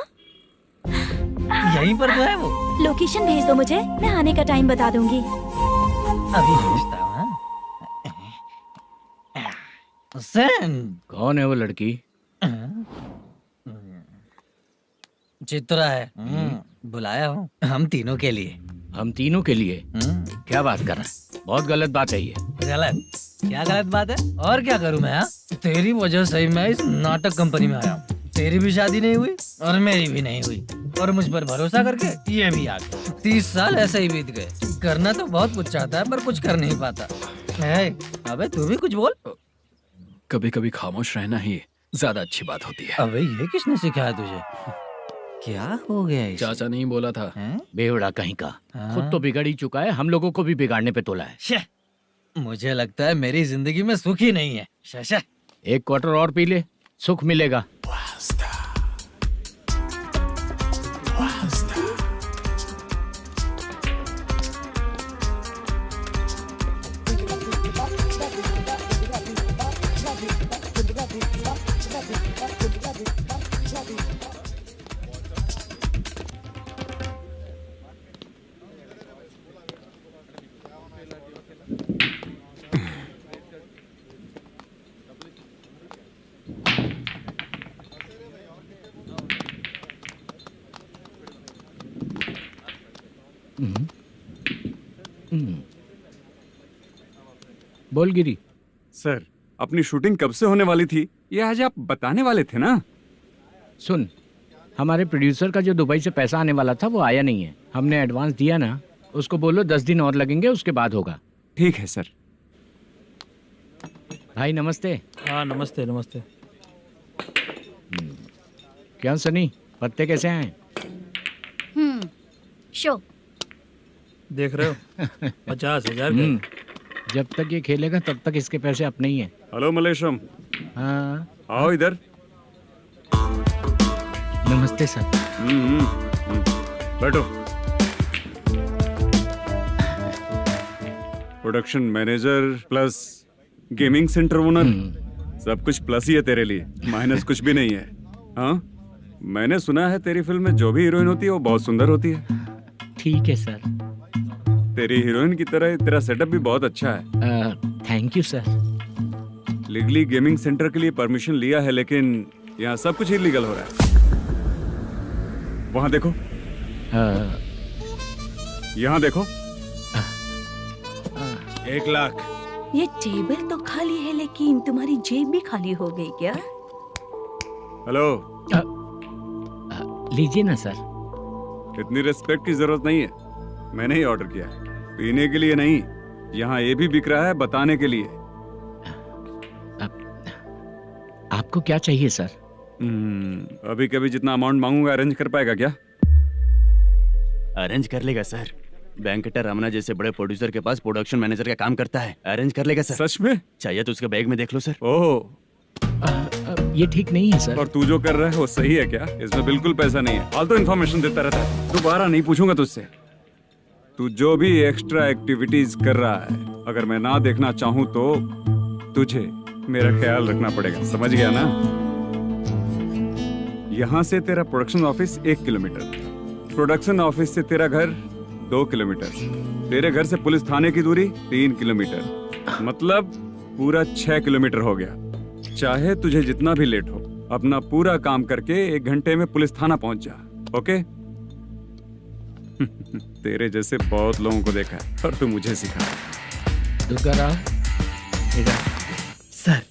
यहीं पर तो है वो। लोकेशन भेज दो मुझे, मैं आने का टाइम बता दूंगी। अभी भेजता हूँ। कौन है वो लड़की? चित्रा है। बुलाया हूँ हम तीनों के लिए। हम तीनों के लिए? क्या बात कर रहा है? बहुत गलत बात है ये। गलत? क्या गलत बात है? और क्या करूँ मैं? तेरी वजह से ही मैं इस नाटक कंपनी में आया हूँ। तेरी भी शादी नहीं हुई और मेरी भी नहीं हुई, और मुझ पर भरोसा करके ये भी आ गया। 30 साल ऐसे ही बीत गए। करना तो बहुत कुछ चाहता है पर कुछ कर नहीं पाता। अबे तू भी कुछ बोल। कभी कभी खामोश रहना ही ज्यादा अच्छी बात होती है। अबे ये किसने सिखाया तुझे? क्या हो गया इसे? चाचा नहीं बोला था। बेवड़ा कहीं का। खुद तो बिगड़ ही चुका है, हम लोगों को भी बिगाड़ने पे तोला है। मुझे लगता है मेरी जिंदगी में सुख ही नहीं है। शशा, 1 क्वार्टर और पी ले, सुख मिलेगा। बोल गिरी। सर, अपनी शूटिंग कब से होने वाली थी, ये आज आप बताने वाले थे ना? सुन, हमारे प्रोड्यूसर का जो दुबई से पैसा आने वाला था वो आया नहीं है। हमने एडवांस दिया ना, उसको बोलो 10 दिन और लगेंगे, उसके बाद होगा। ठीक है सर। भाई नमस्ते। हाँ नमस्ते नमस्ते। क्या सनी, पत्ते कैसे आए? शो देख रहे हो 50,000 का। जब तक ये खेलेगा तब तक इसके पैसे अपने ही हैं। हेलो मलेशम। हाँ आओ इधर। नमस्ते सर। बैठो। Production manager plus gaming centre owner, सब कुछ प्लस ही है तेरे लिए, माइनस कुछ भी नहीं है। हाँ, मैंने सुना है तेरी फिल्म में जो भी हीरोइन होती है वो बहुत सुंदर होती है। ठीक है सर। तेरी हीरोइन की तरह तेरा सेटअप भी बहुत अच्छा है। Thank you sir. Legally gaming centre के लिए परमिशन लिया है, लेकिन यहाँ सब कुछ इलीगल हो रहा है। वहाँ देखो। यहाँ देखो। 1 लाख। ये टेबल तो खाली है लेकिन तुम्हारी जेब भी खाली हो गई क्या? हेलो। लीजिए ना सर। इतनी रिस्पेक्ट की जरूरत नहीं है, मैंने ही ऑर्डर किया है। पीने के लिए नहीं, यहाँ ये भी बिक रहा है बताने के लिए। आपको क्या चाहिए सर? अभी कभी जितना अमाउंट मांगूंगा अरेंज कर पाएगा क्या? अरेंज कर लेगा सर। वेंकटर रमना जैसे बड़े प्रोड्यूसर के पास प्रोडक्शन मैनेजर का काम करता है, अरेंज कर लेगा सर। सच में? चाहिए तो उसके बैग में देख लो सर। ओह, ये ठीक नहीं है सर। और तू जो कर रहा है वो सही है क्या? इसमें बिल्कुल पैसा नहीं है, फालतू इन्फॉर्मेशन देता रहता है। दोबारा नहीं पूछूंगा तुझसे। तू जो भी एक्स्ट्रा एक्टिविटीज कर रहा है, अगर मैं ना देखना चाहूँ तो तुझे मेरा ख्याल रखना पड़ेगा, समझ गया ना? यहाँ से तेरा production office 1 kilometre, production office से तेरा घर 2 किलोमीटर, तेरे घर से पुलिस थाने की दूरी 3 किलोमीटर, मतलब पूरा 6 किलोमीटर हो गया। चाहे तुझे जितना भी लेट हो, अपना पूरा काम करके 1 घंटे में पुलिस थाना पहुंच जा, ओके? तेरे जैसे बहुत लोगों को देखा है और तू मुझे सिखा। सर,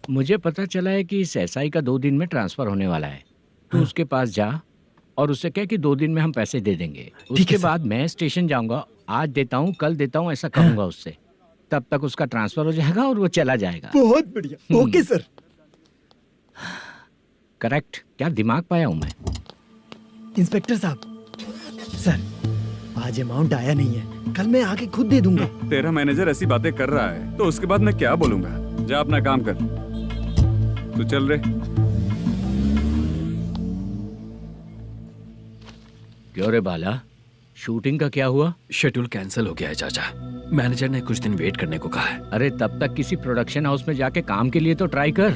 मुझे पता चला है कि इस एसआई का 2 दिन में ट्रांसफर होने वाला है। तो उसके पास जा और उससे कह कि 2 दिन में हम पैसे दे देंगे। उसके बाद मैं स्टेशन जाऊंगा, आज देता हूँ कल देता हूँ ऐसा कहूंगा उससे। तब तक उसका ट्रांसफर हो जाएगा और वो चला जाएगा। बहुत बढ़िया, ओके सर। करेक्ट। क्या दिमाग पाया हूँ मैं। इंस्पेक्टर साहब, सर आज अमाउंट आया नहीं है, कल मैं आके खुद दे दूंगा। तेरा मैनेजर ऐसी बातें कर रहा है तो उसके बाद मैं क्या बोलूंगा? जा अपना काम कर। तू चल रे। क्यों रे बाला, शूटिंग का क्या हुआ? शेड्यूल कैंसिल हो गया है चाचा। मैनेजर ने कुछ दिन वेट करने को कहा है। अरे तब तक किसी प्रोडक्शन हाउस में जाके काम के लिए तो ट्राई कर।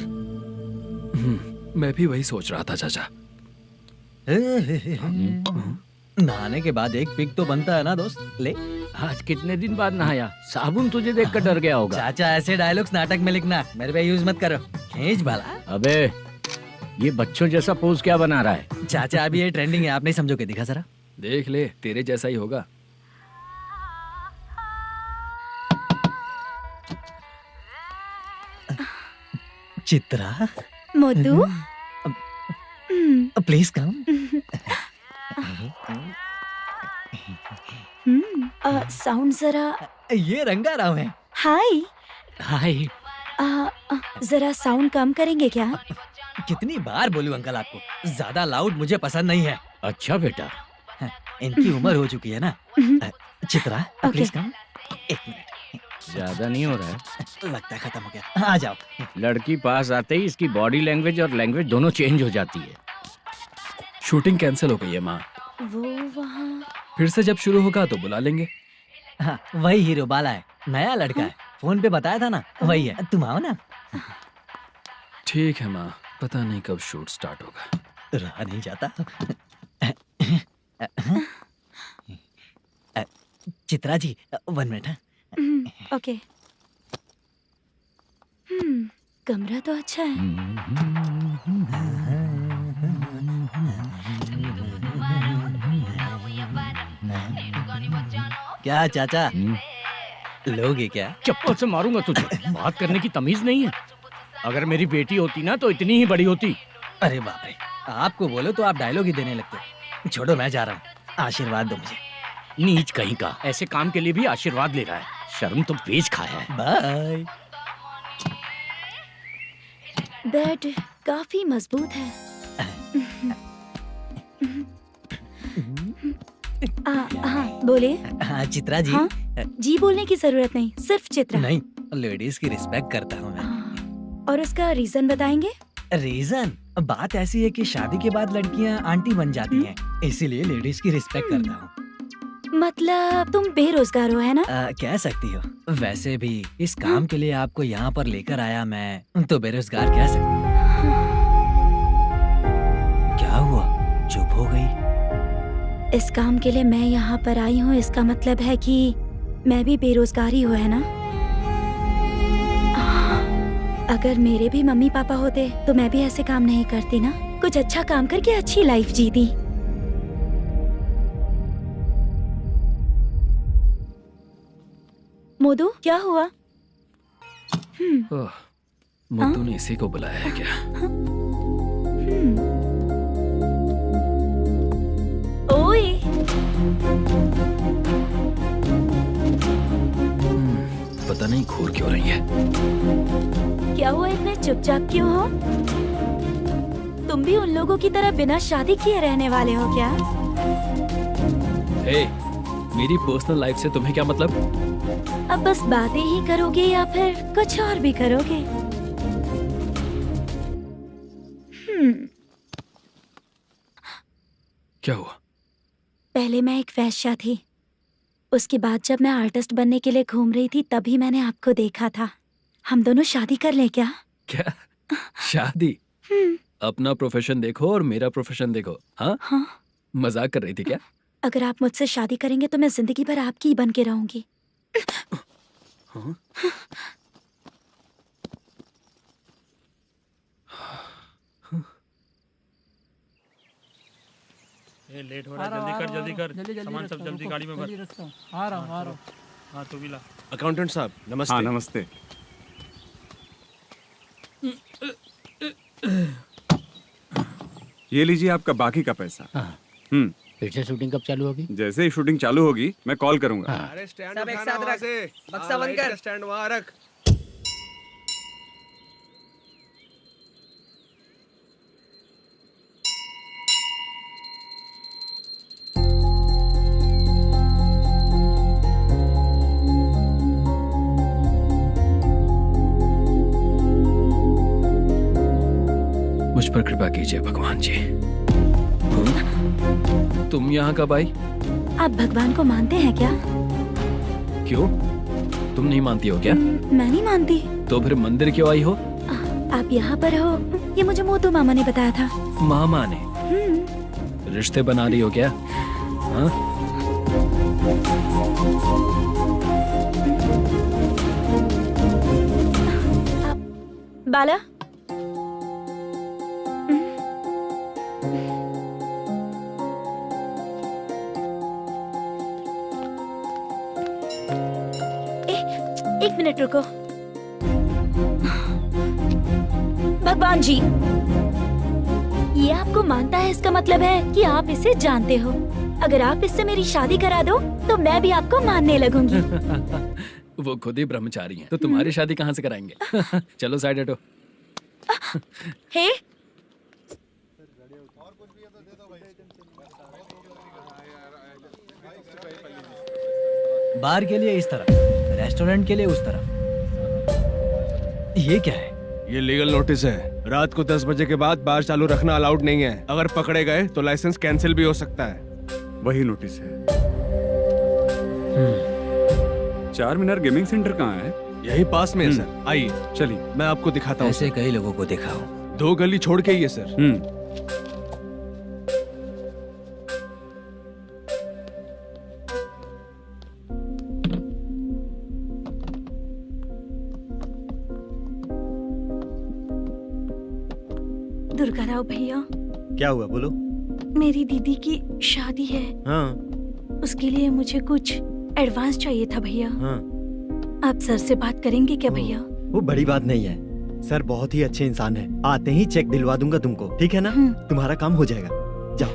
मैं भी वही सोच रहा था चाचा। नहाने के बाद एक पिक तो बनता है ना दोस्त। ले, आज कितने दिन बाद नहाया? साबुन तुझे देखकर डर गया होगा। चाचा ऐसे डायलॉग्स नाटक में लिखना, मेरे पे यूज मत करो। खींच बाला। अबे ये बच्चों जैसा पोज क्या बना रहा है? चाचा अभी ये ट्रेंडिंग है, आप नहीं समझोगे। दिखा जरा। देख ले, तेरे जैसा ही होगा। Chitra, Modu, please come. Sound जरा। ये रंगाराव है। हाय। हाय। जरा साउंड कम करेंगे क्या? कितनी बार बोलूं अंकल आपको, ज्यादा लाउड मुझे पसंद नहीं है। अच्छा बेटा, इनकी उम्र हो चुकी है ना। Chitra please come. एक मिनट, ज्यादा नहीं हो रहा है? लगता है खत्म हो गया। आ जाओ। लड़की पास आते ही इसकी बॉडी लैंग्वेज और लैंग्वेज दोनों चेंज हो जाती है। शूटिंग कैंसिल हो गई है माँ। वो वहाँ। फिर से जब शुरू होगा तो बुला लेंगे। हाँ, वही हीरो बाला है, नया लड़का है। फोन पे बताया था ना, वही है। तुम आओ ना। ठीक है माँ, पता नहीं कब शूट स्टार्ट होगा। रहा नहीं जाता। चित्रा जी 1 मिनट। ओके। कमरा तो अच्छा है। क्या चाचा, लोगे क्या? चप्पल से मारूंगा तुझे। बात करने की तमीज नहीं है। अगर मेरी बेटी होती ना तो इतनी ही बड़ी होती। अरे बाप रे, आपको बोलो तो आप डायलॉग ही देने लगते। छोड़ो, मैं जा रहा हूँ। आशीर्वाद दो मुझे। नीच कहीं का, ऐसे काम के लिए भी आशीर्वाद ले रहा है। शर्म तो पेच खाया है। बाय। बेड काफी मजबूत है। हाँ बोले। हाँ चित्रा जी। हाँ? जी बोलने की जरूरत नहीं, सिर्फ चित्रा। नहीं, लेडीज की रिस्पेक्ट करता हूँ मैं। और उसका रीजन बताएंगे? रीजन? बात ऐसी है कि शादी के बाद लड़कियाँ आंटी बन जाती हैं, इसीलिए लेडीज की रिस्पेक्ट करता हूँ। मतलब तुम बेरोजगार हो, है ना? कह सकती हो। वैसे भी इस काम के लिए आपको यहाँ पर लेकर आया मैं, तो बेरोजगार कह सकती हूँ। क्या हुआ, चुप हो गई? इस काम के लिए मैं यहाँ पर आई हूँ, इसका मतलब है कि मैं भी बेरोजगार ही हूँ, है ना? अगर मेरे भी मम्मी पापा होते तो मैं भी ऐसे काम नहीं करती ना। कुछ अच्छा काम करके अच्छी लाइफ जीती। मोदू, क्या हुआ? मोदू ने इसी को बुलाया है क्या? ओए। पता नहीं घूर क्यों रही है। क्या हुआ, इतने चुपचाप क्यों हो? तुम भी उन लोगों की तरह बिना शादी किए रहने वाले हो क्या? हे, मेरी पर्सनल लाइफ से तुम्हें क्या मतलब? अब बस बातें ही करोगे या फिर कुछ और भी करोगे? क्या हुआ? पहले मैं एक वेश्या थी, उसके बाद जब मैं आर्टिस्ट बनने के लिए घूम रही थी तभी मैंने आपको देखा था। हम दोनों शादी कर ले क्या? क्या शादी? अपना प्रोफेशन देखो और मेरा प्रोफेशन देखो। हाँ? हाँ। मजाक कर रही थी क्या? अगर आप मुझसे शादी करेंगे तो मैं जिंदगी भर आपकी ही बन के रहूंगी। हाँ? ये लेट हो रहा है, जल्दी कर। सामान सब जल्दी गाड़ी में भर। आ रहा हूँ। हाँ तू भी ला। अकाउंटेंट साहब नमस्ते। हाँ नमस्ते। ये लीजिए आपका बाकी का पैसा। फिर से शूटिंग कब चालू होगी? जैसे ही शूटिंग चालू होगी मैं कॉल करूंगा। अरे स्टैंड सब एक साथ रख, बक्सा बंद कर। स्टैंड वहाँ रख। मुझ पर कृपा कीजिए भगवान जी। तुम यहाँ कब आई? आप भगवान को मानते हैं क्या? क्यों? तुम नहीं मानती हो क्या? मैं नहीं मानती। तो फिर मंदिर क्यों आई हो? आप यहाँ पर हो ये मुझे मोटू मामा ने बताया था। मामा ने? रिश्ते बना रही हो क्या? हाँ? बाला, एक मिनट रुको। भगवान जी, ये आपको मानता है, इसका मतलब है कि आप इसे जानते हो। अगर आप इससे मेरी शादी करा दो तो मैं भी आपको मानने लगूंगी। वो खुद ही ब्रह्मचारी हैं, तो तुम्हारी शादी कहाँ से कराएंगे? चलो साइड हटो। हे, बार के लिए इस तरफ, रेस्टोरेंट के लिए उस तरफ। ये क्या है? ये लीगल नोटिस है। रात को 10 बजे के बाद बार चालू रखना अलाउड नहीं है। अगर पकड़े गए तो लाइसेंस कैंसिल भी हो सकता है। वही नोटिस है। चार मीनार गेमिंग सेंटर कहाँ है? यही पास में है सर। आइए चलिए मैं आपको दिखाता हूँ। ऐसे कई लोगों को देखा हूँ। 2 गली छोड़ के ही है सर। दुर्गा राव भैया, क्या हुआ बोलो। मेरी दीदी की शादी है। हाँ उसके लिए मुझे कुछ एडवांस चाहिए था भैया। हाँ आप सर से बात करेंगे क्या भैया? वो बड़ी बात नहीं है। सर बहुत ही अच्छे इंसान है। आते ही चेक दिलवा दूंगा तुमको, ठीक है ना? तुम्हारा काम हो जाएगा। जाओ।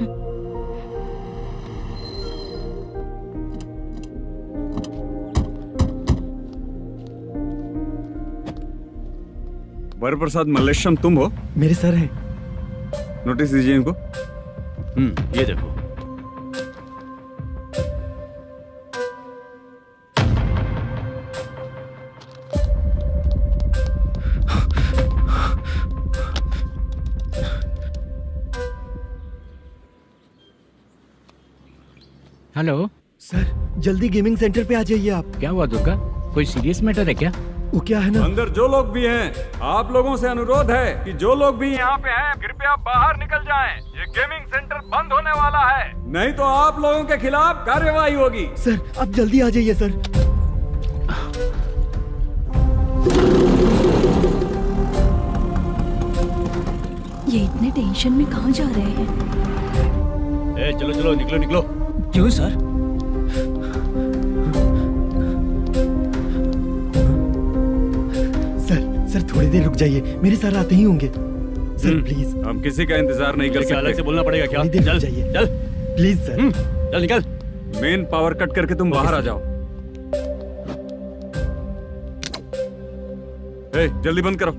वरप्रसाद मल्लेश्वरम तुम हो? मेरे सर हैं। नोटिस दीजिए इनको। ये देखो। हेलो सर, जल्दी गेमिंग सेंटर पे आ जाइए आप। क्या हुआ दुर्गा? कोई सीरियस मैटर है क्या? वो क्या है ना, अंदर जो लोग भी हैं, आप लोगों से अनुरोध है कि जो लोग भी यहाँ पे हैं, कृपया बाहर निकल जाएं। ये गेमिंग सेंटर बंद होने वाला है, नहीं तो आप लोगों के खिलाफ कार्यवाही होगी। सर आप जल्दी आ जाइए सर। ये इतने टेंशन में कहाँ जा रहे हैं? चलो चलो निकलो निकलो। क्यों सर? सर थोड़ी देर रुक जाइए, मेरे सर आते ही होंगे। Sir please. हम किसी का इंतजार नहीं कर सकते। अलग से बोलना पड़ेगा क्या? चल जाइए, चल प्लीज सर। चल निकल। मेन पावर कट करके तुम बाहर आ जाओ। जल्दी बंद करो।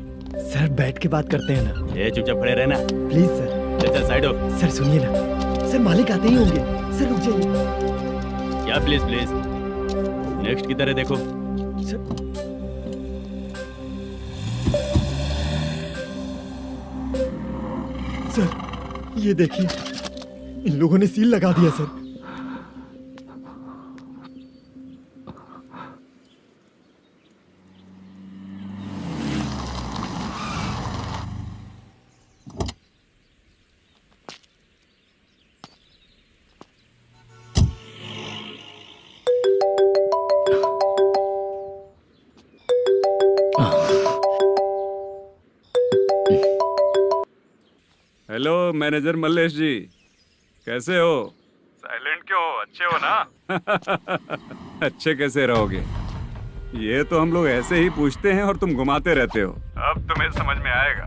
सर बैठ के बात करते हैं ना। ये चुपचाप खड़े रहना प्लीज सर। चल साइड हो। सर सुनिए ना, सर मालिक आते ही होंगे। सर रुक जाइए। क्या प्लीज प्लीज? नेक्स्ट की तरह देखो। सर ये देखिए, इन लोगों ने सील लगा दिया सर। हेलो मैनेजर मल्लेश जी, कैसे हो? साइलेंट क्यों हो? अच्छे हो ना? अच्छे कैसे रहोगे? ये तो हम लोग ऐसे ही पूछते हैं और तुम घुमाते रहते हो। अब तुम्हें समझ में आएगा।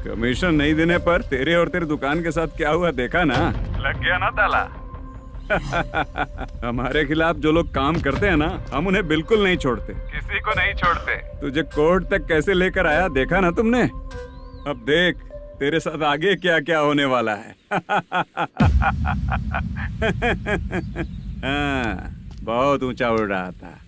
कमीशन नहीं देने पर तेरे और तेरी दुकान के साथ क्या हुआ देखा ना? लग गया ना ताला। हमारे खिलाफ जो लोग काम करते हैं ना, हम उन्हें बिल्कुल नहीं छोड़ते, किसी को नहीं छोड़ते। तुझे कोर्ट तक कैसे लेकर आया देखा ना तुमने? अब देख तेरे साथ आगे क्या क्या होने वाला है। हाँ, बहुत ऊंचा उड़ रहा था।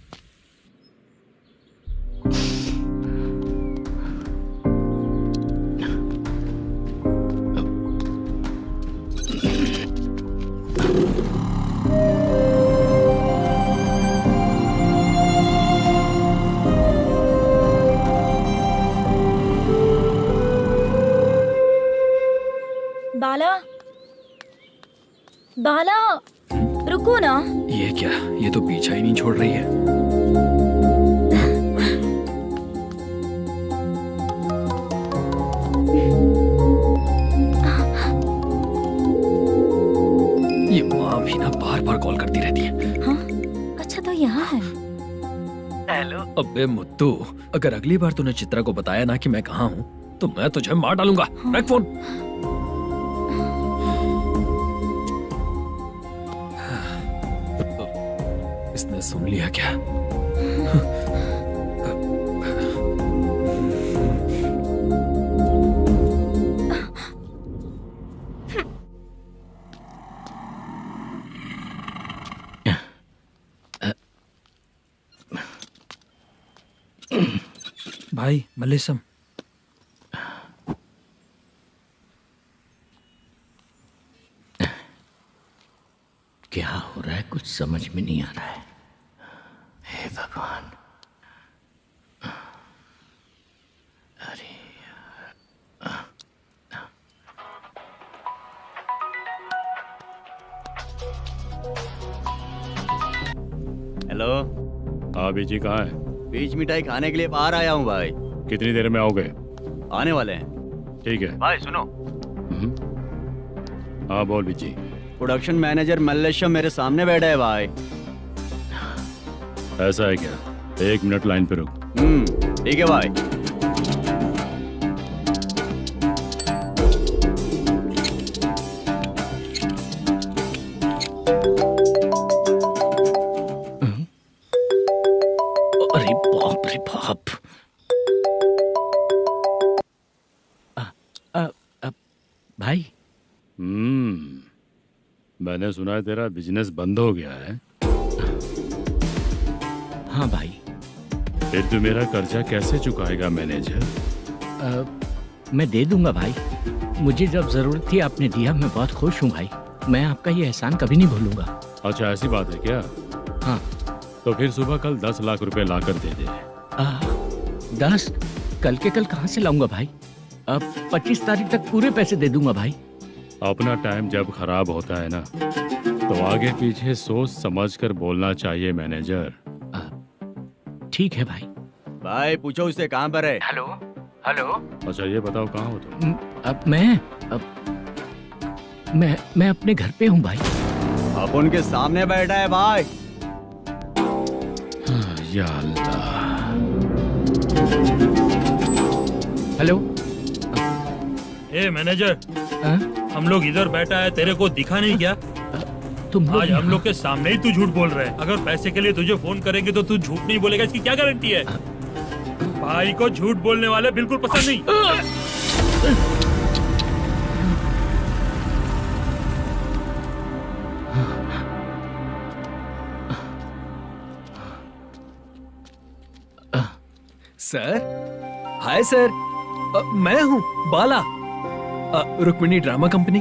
बाला रुको ना। ये क्या, ये तो पीछा ही नहीं छोड़ रही है। ये माँ भी ना बार बार कॉल करती रहती है। हाँ अच्छा तो यहाँ है। हेलो। अबे मुत्तू, अगर अगली बार तूने चित्रा को बताया ना कि मैं कहाँ हूँ तो मैं तुझे मार डालूंगा। रख फोन। इसने सुन लिया क्या? भाई मल्लेशम, क्या हो रहा है कुछ समझ में नहीं आ रहा है। हे भगवान। अरे हेलो। हाँ बीजी कहाँ है? बीच मिठाई खाने के लिए बाहर आया हूँ भाई। कितनी देर में आओगे? आने वाले हैं। ठीक है। भाई सुनो, हाँ बोल बीजी। प्रोडक्शन मैनेजर मल्लेशम मेरे सामने बैठा है भाई। ऐसा है क्या? 1 मिनट लाइन पे रुक। ठीक है भाई। अरे बाप रे बाप। भाई मैंने सुना है तेरा बिजनेस बंद हो गया है। हाँ भाई। फिर तू मेरा कर्जा कैसे चुकाएगा मैनेजर? मैं दे दूंगा भाई। मुझे जब जरूरत थी आपने दिया, मैं बहुत खुश हूँ भाई। मैं आपका ये एहसान कभी नहीं भूलूंगा। अच्छा ऐसी बात है क्या? हाँ। तो फिर सुबह कल 10 लाख रुपए लाकर दे दे। 10? कल के कल कहाँ से लाऊंगा भाई? अब 25 तारीख तक पूरे पैसे दे दूंगा भाई। अपना टाइम जब खराब होता है ना तो आगे पीछे सोच समझ कर बोलना चाहिए मैनेजर। ठीक है भाई। भाई पूछो उससे कहाँ पर है। Hello hello. अच्छा ये बताओ कहाँ हो तुम? अब मैं अपने घर पे हूँ भाई। अब उनके सामने बैठा है भाई। या अल्लाह। हेलो। ए मैनेजर, हम लोग इधर बैठा है, तेरे को दिखा नहीं क्या? तुम आज हम लोग के सामने ही तू झूठ बोल रहा है। अगर पैसे के लिए तुझे फोन करेंगे तो तू झूठ नहीं बोलेगा, इसकी क्या गारंटी है? भाई को झूठ बोलने वाले बिल्कुल पसंद नहीं। सर, हाय सर, मैं हूँ Bala, Rukmini drama company.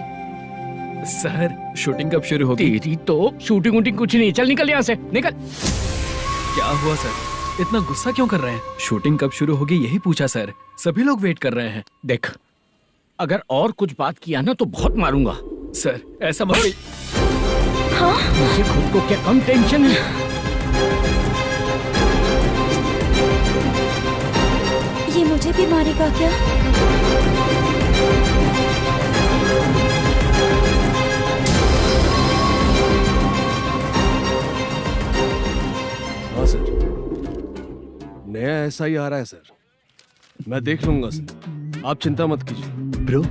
Sir shooting कब शुरू होगी? तेरी तो शूटिंग वूटिंग कुछ नहीं। चल निकल यहाँ से, निकल। क्या हुआ सर, इतना गुस्सा क्यों कर रहे हैं? शूटिंग कब शुरू होगी यही पूछा सर, सभी लोग वेट कर रहे हैं। देख, अगर और कुछ बात किया ना तो बहुत मारूंगा। सर ऐसा मत। हाँ? मुझे खुद को क्या कम टेंशन है? ये मुझे भी मारेगा क्या? हाँ सर, नया ऐसा ही आ रहा है सर। मैं देख लूंगा सर, आप चिंता मत कीजिए। ब्रो,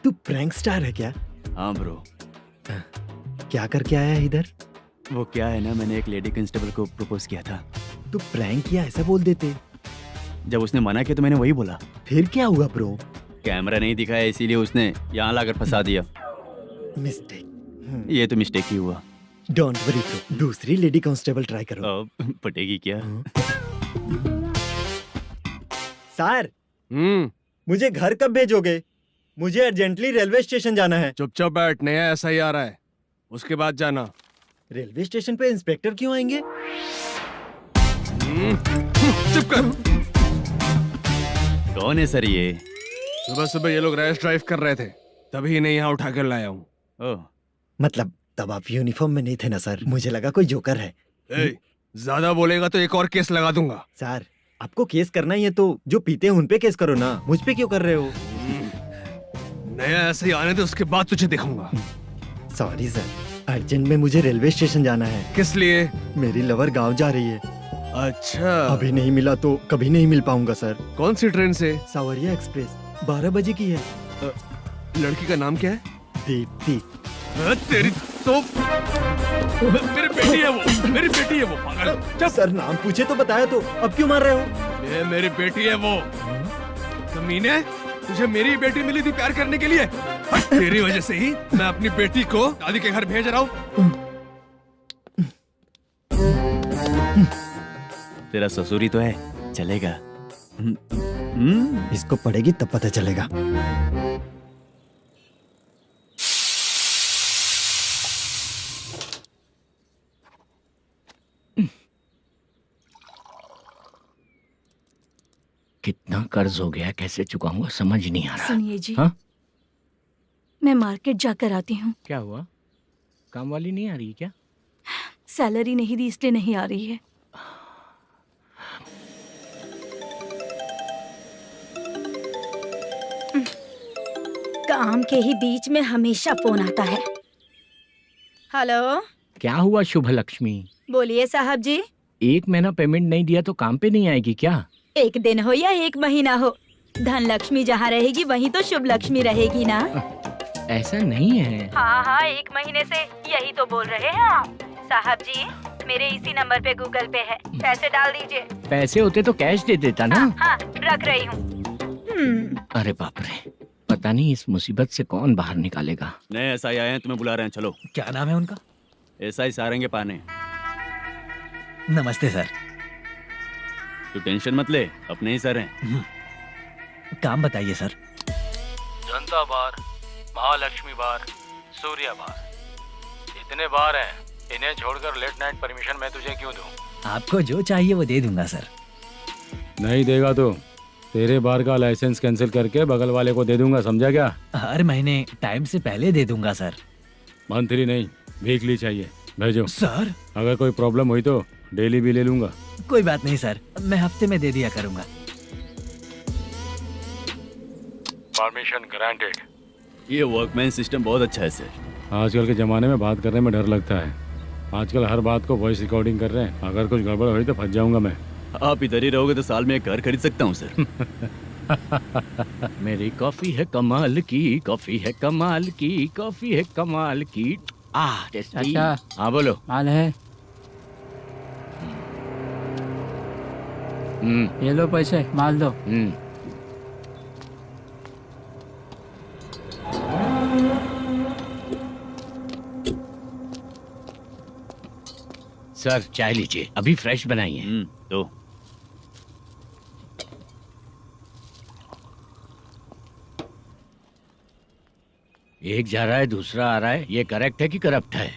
तू प्रैंक स्टार है क्या? हाँ ब्रो। क्या करके आया है इधर? वो क्या है ना, मैंने एक लेडी कांस्टेबल को प्रपोज किया था। तू प्रैंक किया ऐसा बोल देते। जब उसने मना किया तो मैंने वही बोला। फिर क्या हुआ ब्रो? कैमरा नहीं दिखाया इसीलिए उसने यहाँ लाकर फंसा दिया। मिस्टेक। ये तो मिस्टेक ही हुआ। डोंट वरी ब्रो, दूसरी लेडी कांस्टेबल ट्राई करो। पटेगी क्या? सर, मुझे घर कब भेजोगे? मुझे अर्जेंटली रेलवे स्टेशन जाना है। चुपचाप बैठ, नया ऐसा ही आ रहा है, उसके बाद जाना। रेलवे स्टेशन पे इंस्पेक्टर क्यों आएंगे? चुप कर। कौन है सर ये? सुबह सुबह ये लोग रैश ड्राइव कर रहे थे, तभी इन्हें यहाँ उठा कर लाया हूँ। मतलब तब आप यूनिफॉर्म में नहीं थे ना सर, मुझे लगा कोई जोकर है। ज्यादा बोलेगा तो एक और केस लगा दूंगा। सर आपको केस करना ही है तो जो पीते हैं उन पे केस करो ना, मुझ पे क्यों कर रहे हो? नया ऐसे ही आने दे, उसके बाद तुझे दिखाऊंगा। सॉरी सर, अर्जेंट में मुझे रेलवे स्टेशन जाना है। किस लिए? मेरी लवर गांव जा रही है। अच्छा, अभी नहीं मिला तो कभी नहीं मिल पाऊंगा सर। कौन सी ट्रेन से? सावरिया एक्सप्रेस, 12 बजे की है। लड़की का नाम क्या है? दीप्ति। तेरी तो मेरी बेटी है वो, मेरी बेटी है वो, पागल। सर नाम पूछे तो बताया तो अब क्यों मार रहे हो? ये मेरी बेटी है वो। कमीने, तुझे मेरी बेटी मिली थी प्यार करने के लिए। तेरी वजह से ही मैं अपनी बेटी को दादी के घर भेज रहा हूँ। तेरा ससुरी तो है, चलेगा। इसको पड़ेगी तब पता चलेगा। कितना कर्ज हो गया, कैसे चुकाऊंगा समझ नहीं आ रहा। सुनिए जी, हाँ? मैं मार्केट जाकर आती हूँ। क्या हुआ? काम वाली नहीं आ रही क्या? सैलरी नहीं दी इसलिए नहीं आ रही है। काम के ही बीच में हमेशा फोन आता है। हेलो, क्या हुआ शुभ लक्ष्मी? बोलिए साहब जी। 1 महीना पेमेंट नहीं दिया तो काम पे नहीं आएगी क्या? 1 दिन हो या 1 महीना हो, धन लक्ष्मी जहाँ रहेगी वहीं तो शुभ लक्ष्मी रहेगी ना। ऐसा नहीं है। हाँ हाँ, 1 महीने से यही तो बोल रहे हैं आप। साहब जी, मेरे इसी नंबर पे गूगल पे है, पैसे डाल दीजिए। पैसे होते तो कैश दे देता ना। हाँ, रख रही हूँ। अरे बाप रे, पता नहीं इस मुसीबत से कौन बाहर निकालेगा। नए एसआई आए हैं, तुम्हें बुला रहे हैं, चलो। क्या नाम है उनका? एसआई सारंगे पाने। नमस्ते सर। तू टेंशन मत ले, अपने ही सर हैं। काम बताइए सर। जनता बार, महालक्ष्मी बार, सूर्या बार, इतने बार हैं। इन्हें छोड़कर लेट नाइट परमिशन मैं तुझे क्यों दूं? आपको जो चाहिए वो दे दूंगा सर। नहीं देगा तो तेरे बार का लाइसेंस कैंसिल करके बगल वाले को दे दूंगा, समझा क्या? हर महीने टाइम से पहले दे दूंगा सर। मंथली नहीं, वीकली चाहिए, भेजो। सर अगर कोई प्रॉब्लम हुई तो डेली भी ले लूंगा। कोई बात नहीं सर, मैं हफ्ते में दे दिया करूंगा। Permission granted. ये वर्कमैन सिस्टम बहुत अच्छा है सर। आजकल के ज़माने में बात करने में डर लगता है। आजकल हर बात को वॉइस रिकॉर्डिंग कर रहे हैं। अगर कुछ गड़बड़ हुई तो फंस जाऊंगा मैं। आप इधर ही रहोगे तो साल में एक घर खरीद सकता हूँ सर। मेरी कॉफी है कमाल की, कॉफी है कमाल की, कॉफी है कमाल की। टेस्टी। अच्छा। हाँ बोलो। माल है। ये लो पैसे, माल दो। सर चाय लीजिए, अभी फ्रेश बनाई है। तो एक जा रहा है दूसरा आ रहा है, ये करेक्ट है कि करप्ट है?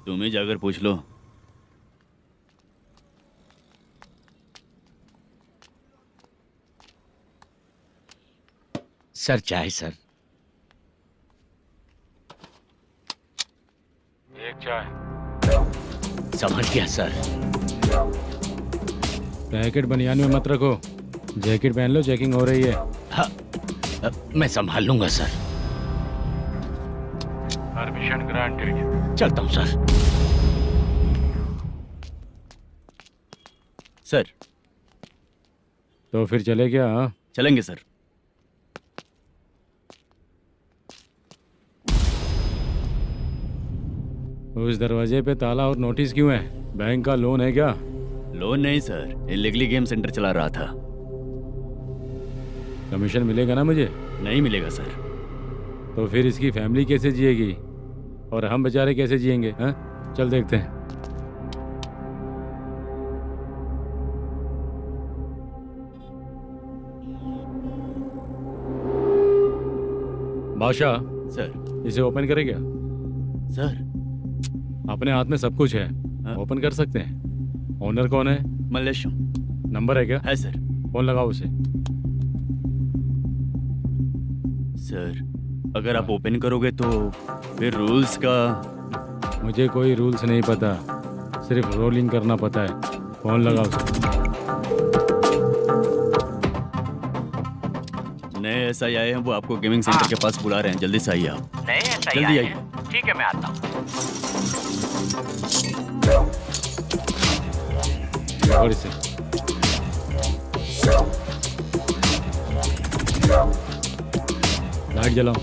तुम ही जाकर पूछ लो। सर चाय सर। एक चाय। समझ गया सर। पैकेट बनियान में मत रखो, जैकेट पहन लो, चेकिंग हो रही है। हाँ, मैं संभाल लूंगा सर। Permission granted. चलता हूँ सर। सर तो फिर चले क्या? हाँ चलेंगे सर। उस दरवाजे पे ताला और नोटिस क्यों है? बैंक का लोन है क्या? लोन नहीं सर, इलीगली गेम सेंटर चला रहा था। कमीशन मिलेगा ना मुझे? नहीं मिलेगा सर। तो फिर इसकी फैमिली कैसे जिएगी और हम बेचारे कैसे जिएंगे? हाँ चल देखते हैं। बादशाह सर। इसे ओपन करे क्या? सर अपने हाथ में सब कुछ है, ओपन कर सकते हैं। ओनर कौन है? मल्लेशम। नंबर है क्या? है सर। फोन लगाओ उसे। सर अगर आप ओपन करोगे तो फिर रूल्स का मुझे कोई रूल्स नहीं पता, सिर्फ रोलिंग करना पता है। फोन लगाओ उसे। नए SI आए हैं, वो आपको गेमिंग सेंटर के पास बुला रहे हैं, जल्दी से आइए आप। नए SI जल्दी आए आइए। हैं। ठीक है, मैं आता हूँ। पकड़ इसे। लाइट जलाओ।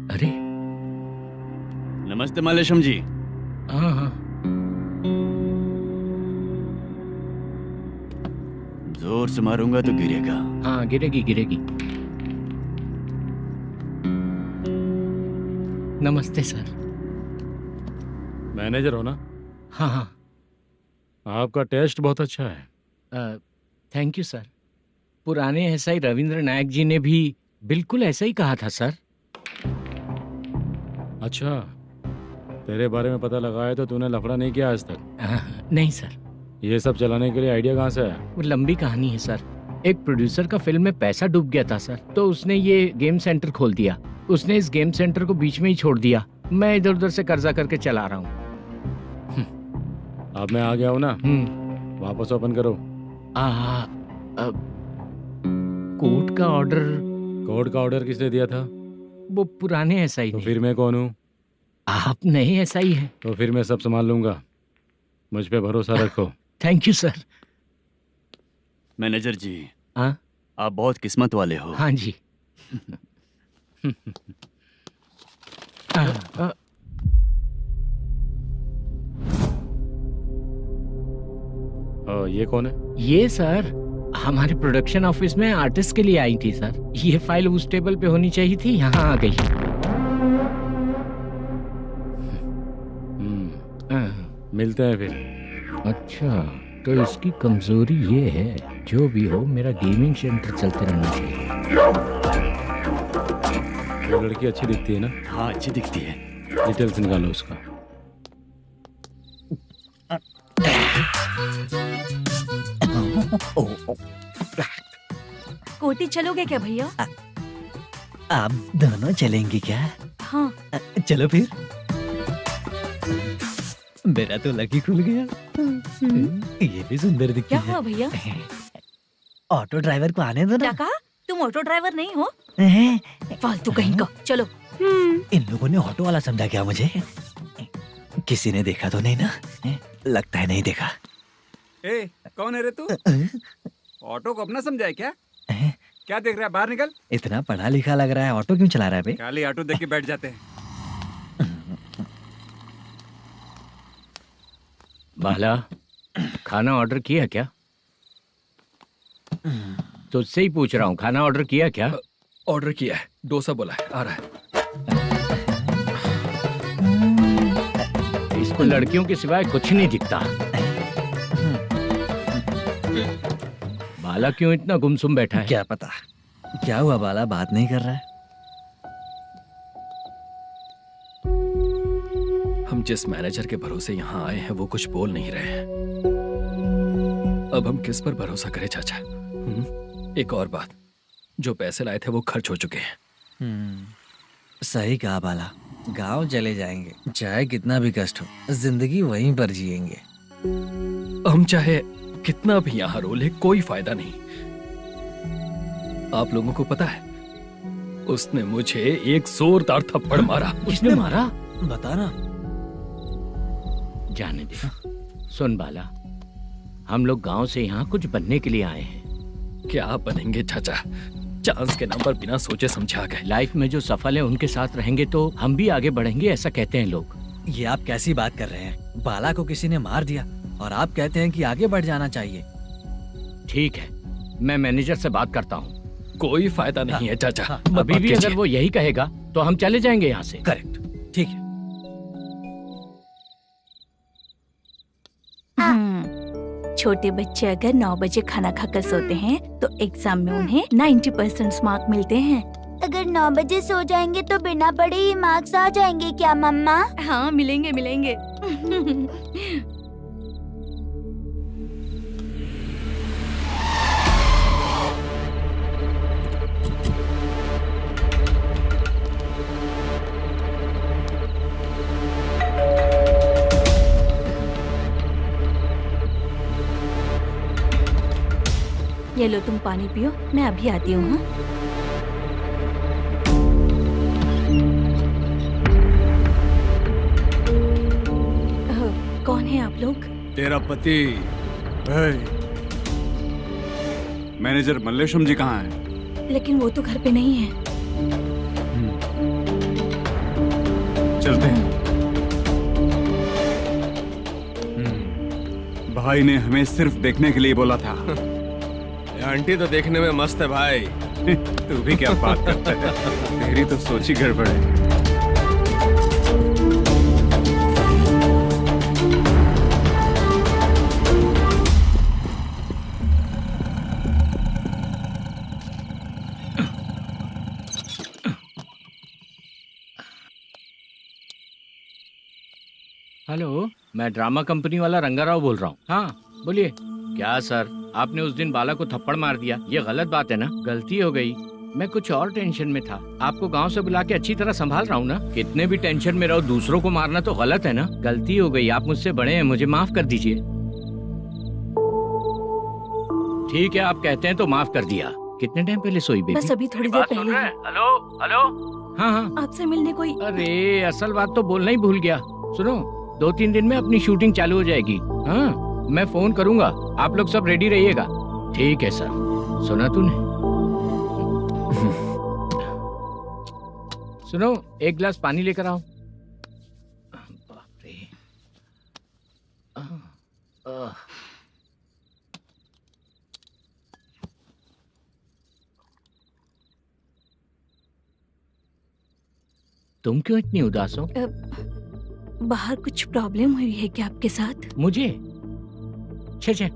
अरे नमस्ते मालेशम जी। हाँ हाँ, जोर से मारूंगा तो गिरेगा। हाँ गिरेगी गिरेगी। नमस्ते सर। मैनेजर हो ना? हाँ हाँ। आपका टेस्ट बहुत अच्छा है। Thank you sir. पुराने SI रविंद्र नायक जी ने भी बिल्कुल ऐसा ही कहा था सर। अच्छा, तेरे बारे में पता लगा है तो तूने लफड़ा नहीं किया आज तक? नहीं सर। ये सब चलाने के लिए आइडिया कहाँ से आया? वो लंबी कहानी है सर। एक प्रोड्यूसर का फिल्म में पैसा डूब गया था सर, तो उसने ये गेम सेंटर खोल दिया। उसने इस गेम सेंटर को बीच में ही छोड़ दिया। मैं इधर उधर से कर्जा करके चला रहा हूँ। अब मैं आ गया हूँ ना, वापस ओपन करो। कोर्ट का ऑर्डर। कोर्ट का ऑर्डर किसने दिया था? वो पुराने SI तो ने। फिर मैं कौन हूँ? आप नए SI हैं। तो फिर मैं सब संभाल लूंगा, मुझ पे भरोसा रखो। Thank you sir. मैनेजर जी, हाँ आप बहुत किस्मत वाले हो। हाँ जी। ये कौन है? ये सर हमारे प्रोडक्शन ऑफिस में आर्टिस्ट के लिए आई थी सर। ये फाइल उस टेबल पे होनी चाहिए थी, यहाँ आ गई। मिलते हैं फिर। अच्छा, तो इसकी कमजोरी ये है, जो भी हो मेरा गेमिंग सेंटर चलते रहना चाहिए। वो लड़की अच्छी दिखती है ना? हाँ अच्छी दिखती है। डिटेल्स निकालो उसका। कोटी चलोगे क्या भैया? आप दोनों चलेंगे क्या? हाँ। चलो फिर। मेरा तो लकी खुल गया। ये भी सुंदर दिखती क्या है। हुआ भैया? ऑटो ड्राइवर को आने दो क्या ना। कहा? तुम ऑटो ड्राइवर नहीं हो? फालतू कहीं का। चलो। इन लोगों ने ऑटो वाला समझा क्या मुझे? किसी ने देखा तो नहीं ना? लगता है नहीं देखा। ए, कौन है रे तू? ऑटो को अपना समझा है क्या? क्या देख रहा है? बाहर निकल। इतना पढ़ा लिखा लग रहा है, ऑटो क्यों चला रहा है बे? खाली ऑटो देख के बैठ जाते हैं। बाला, खाना ऑर्डर किया क्या? तुझसे ही पूछ रहा हूँ, खाना ऑर्डर किया क्या? ऑर्डर किया है, डोसा बोला है, आ रहा है। इसको लड़कियों के सिवाय कुछ नहीं दिखता। बाला क्यों इतना गुमसुम बैठा है? क्या पता क्या हुआ, बाला बात नहीं कर रहा है। हम जिस मैनेजर के भरोसे यहाँ आए हैं वो कुछ बोल नहीं रहे हैं। अब हम किस पर भरोसा करें चाचा? एक और बात, जो पैसे लाए थे वो खर्च हो चुके हैं। सही कहा बाला, गांव चले जाएंगे, चाहे कितना भी कष्ट हो, जिंदगी वहीं पर जिएंगे। हम चाहे कितना भी यहाँ रो ले, कोई फायदा नहीं। आप लोगों को पता है, उसने मुझे एक जोरदार थप्पड़ मारा। उसने मारा? बता ना। जाने दे। सुन बाला, हम लोग गांव से यहाँ कुछ बनने के लिए आए हैं। क्या बनेंगे चाचा? चांस के नाम पर बिना सोचे समझे आ गए। लाइफ में जो सफल है उनके साथ रहेंगे तो हम भी आगे बढ़ेंगे, ऐसा कहते हैं लोग। ये आप कैसी बात कर रहे हैं? बाला को किसी ने मार दिया और आप कहते हैं कि आगे बढ़ जाना चाहिए। ठीक है, मैं मैनेजर से बात करता हूँ। कोई फायदा नहीं है चाचा। अभी भी अगर वो यही कहेगा तो हम चले जाएंगे यहाँ से। करेक्ट, ठीक है। छोटे बच्चे अगर 9 बजे खाना खाकर सोते हैं तो एग्जाम में उन्हें 90% मार्क मिलते हैं। अगर 9 बजे सो जाएंगे तो बिना पढ़े ही मार्क्स आ जाएंगे क्या मम्मा? हाँ, मिलेंगे मिलेंगे। ये लो, तुम पानी पियो, मैं अभी आती हूँ। हाँ? कौन है आप लोग? तेरा पति। मैनेजर मल्लेशम जी कहाँ हैं? लेकिन वो तो घर पे नहीं है। चलते हैं। भाई ने हमें सिर्फ देखने के लिए बोला था। आंटी तो देखने में मस्त है भाई। तू भी क्या बात करता है? तेरी तो सोच ही गड़बड़ है। हेलो, मैं ड्रामा कंपनी वाला रंगाराव बोल रहा हूँ। हाँ बोलिए। क्या सर, आपने उस दिन बाला को थप्पड़ मार दिया, ये गलत बात है ना? गलती हो गई, मैं कुछ और टेंशन में था। आपको गांव से बुला के अच्छी तरह संभाल रहा हूँ ना। कितने भी टेंशन में रहो, दूसरों को मारना तो गलत है ना। गलती हो गई, आप मुझसे बड़े हैं, मुझे माफ कर दीजिए। ठीक है, आप कहते हैं तो माफ कर दिया। कितने टाइम पहले सोई बेबी? बस अभी थोड़ी देर पहले। Hello hello. हाँ हाँ, आपसे मिलने कोई। अरे असल बात तो बोलना ही भूल गया। सुनो, 2-3 दिन में अपनी शूटिंग चालू हो जाएगी। हाँ, मैं फोन करूंगा, आप लोग सब रेडी रहिएगा। ठीक है सर। सुना तूने? सुनो, एक गिलास पानी लेकर आओ। बाप रे। तुम क्यों इतनी उदास हो? बाहर कुछ प्रॉब्लम हुई है क्या आपके साथ? मुझे? छे,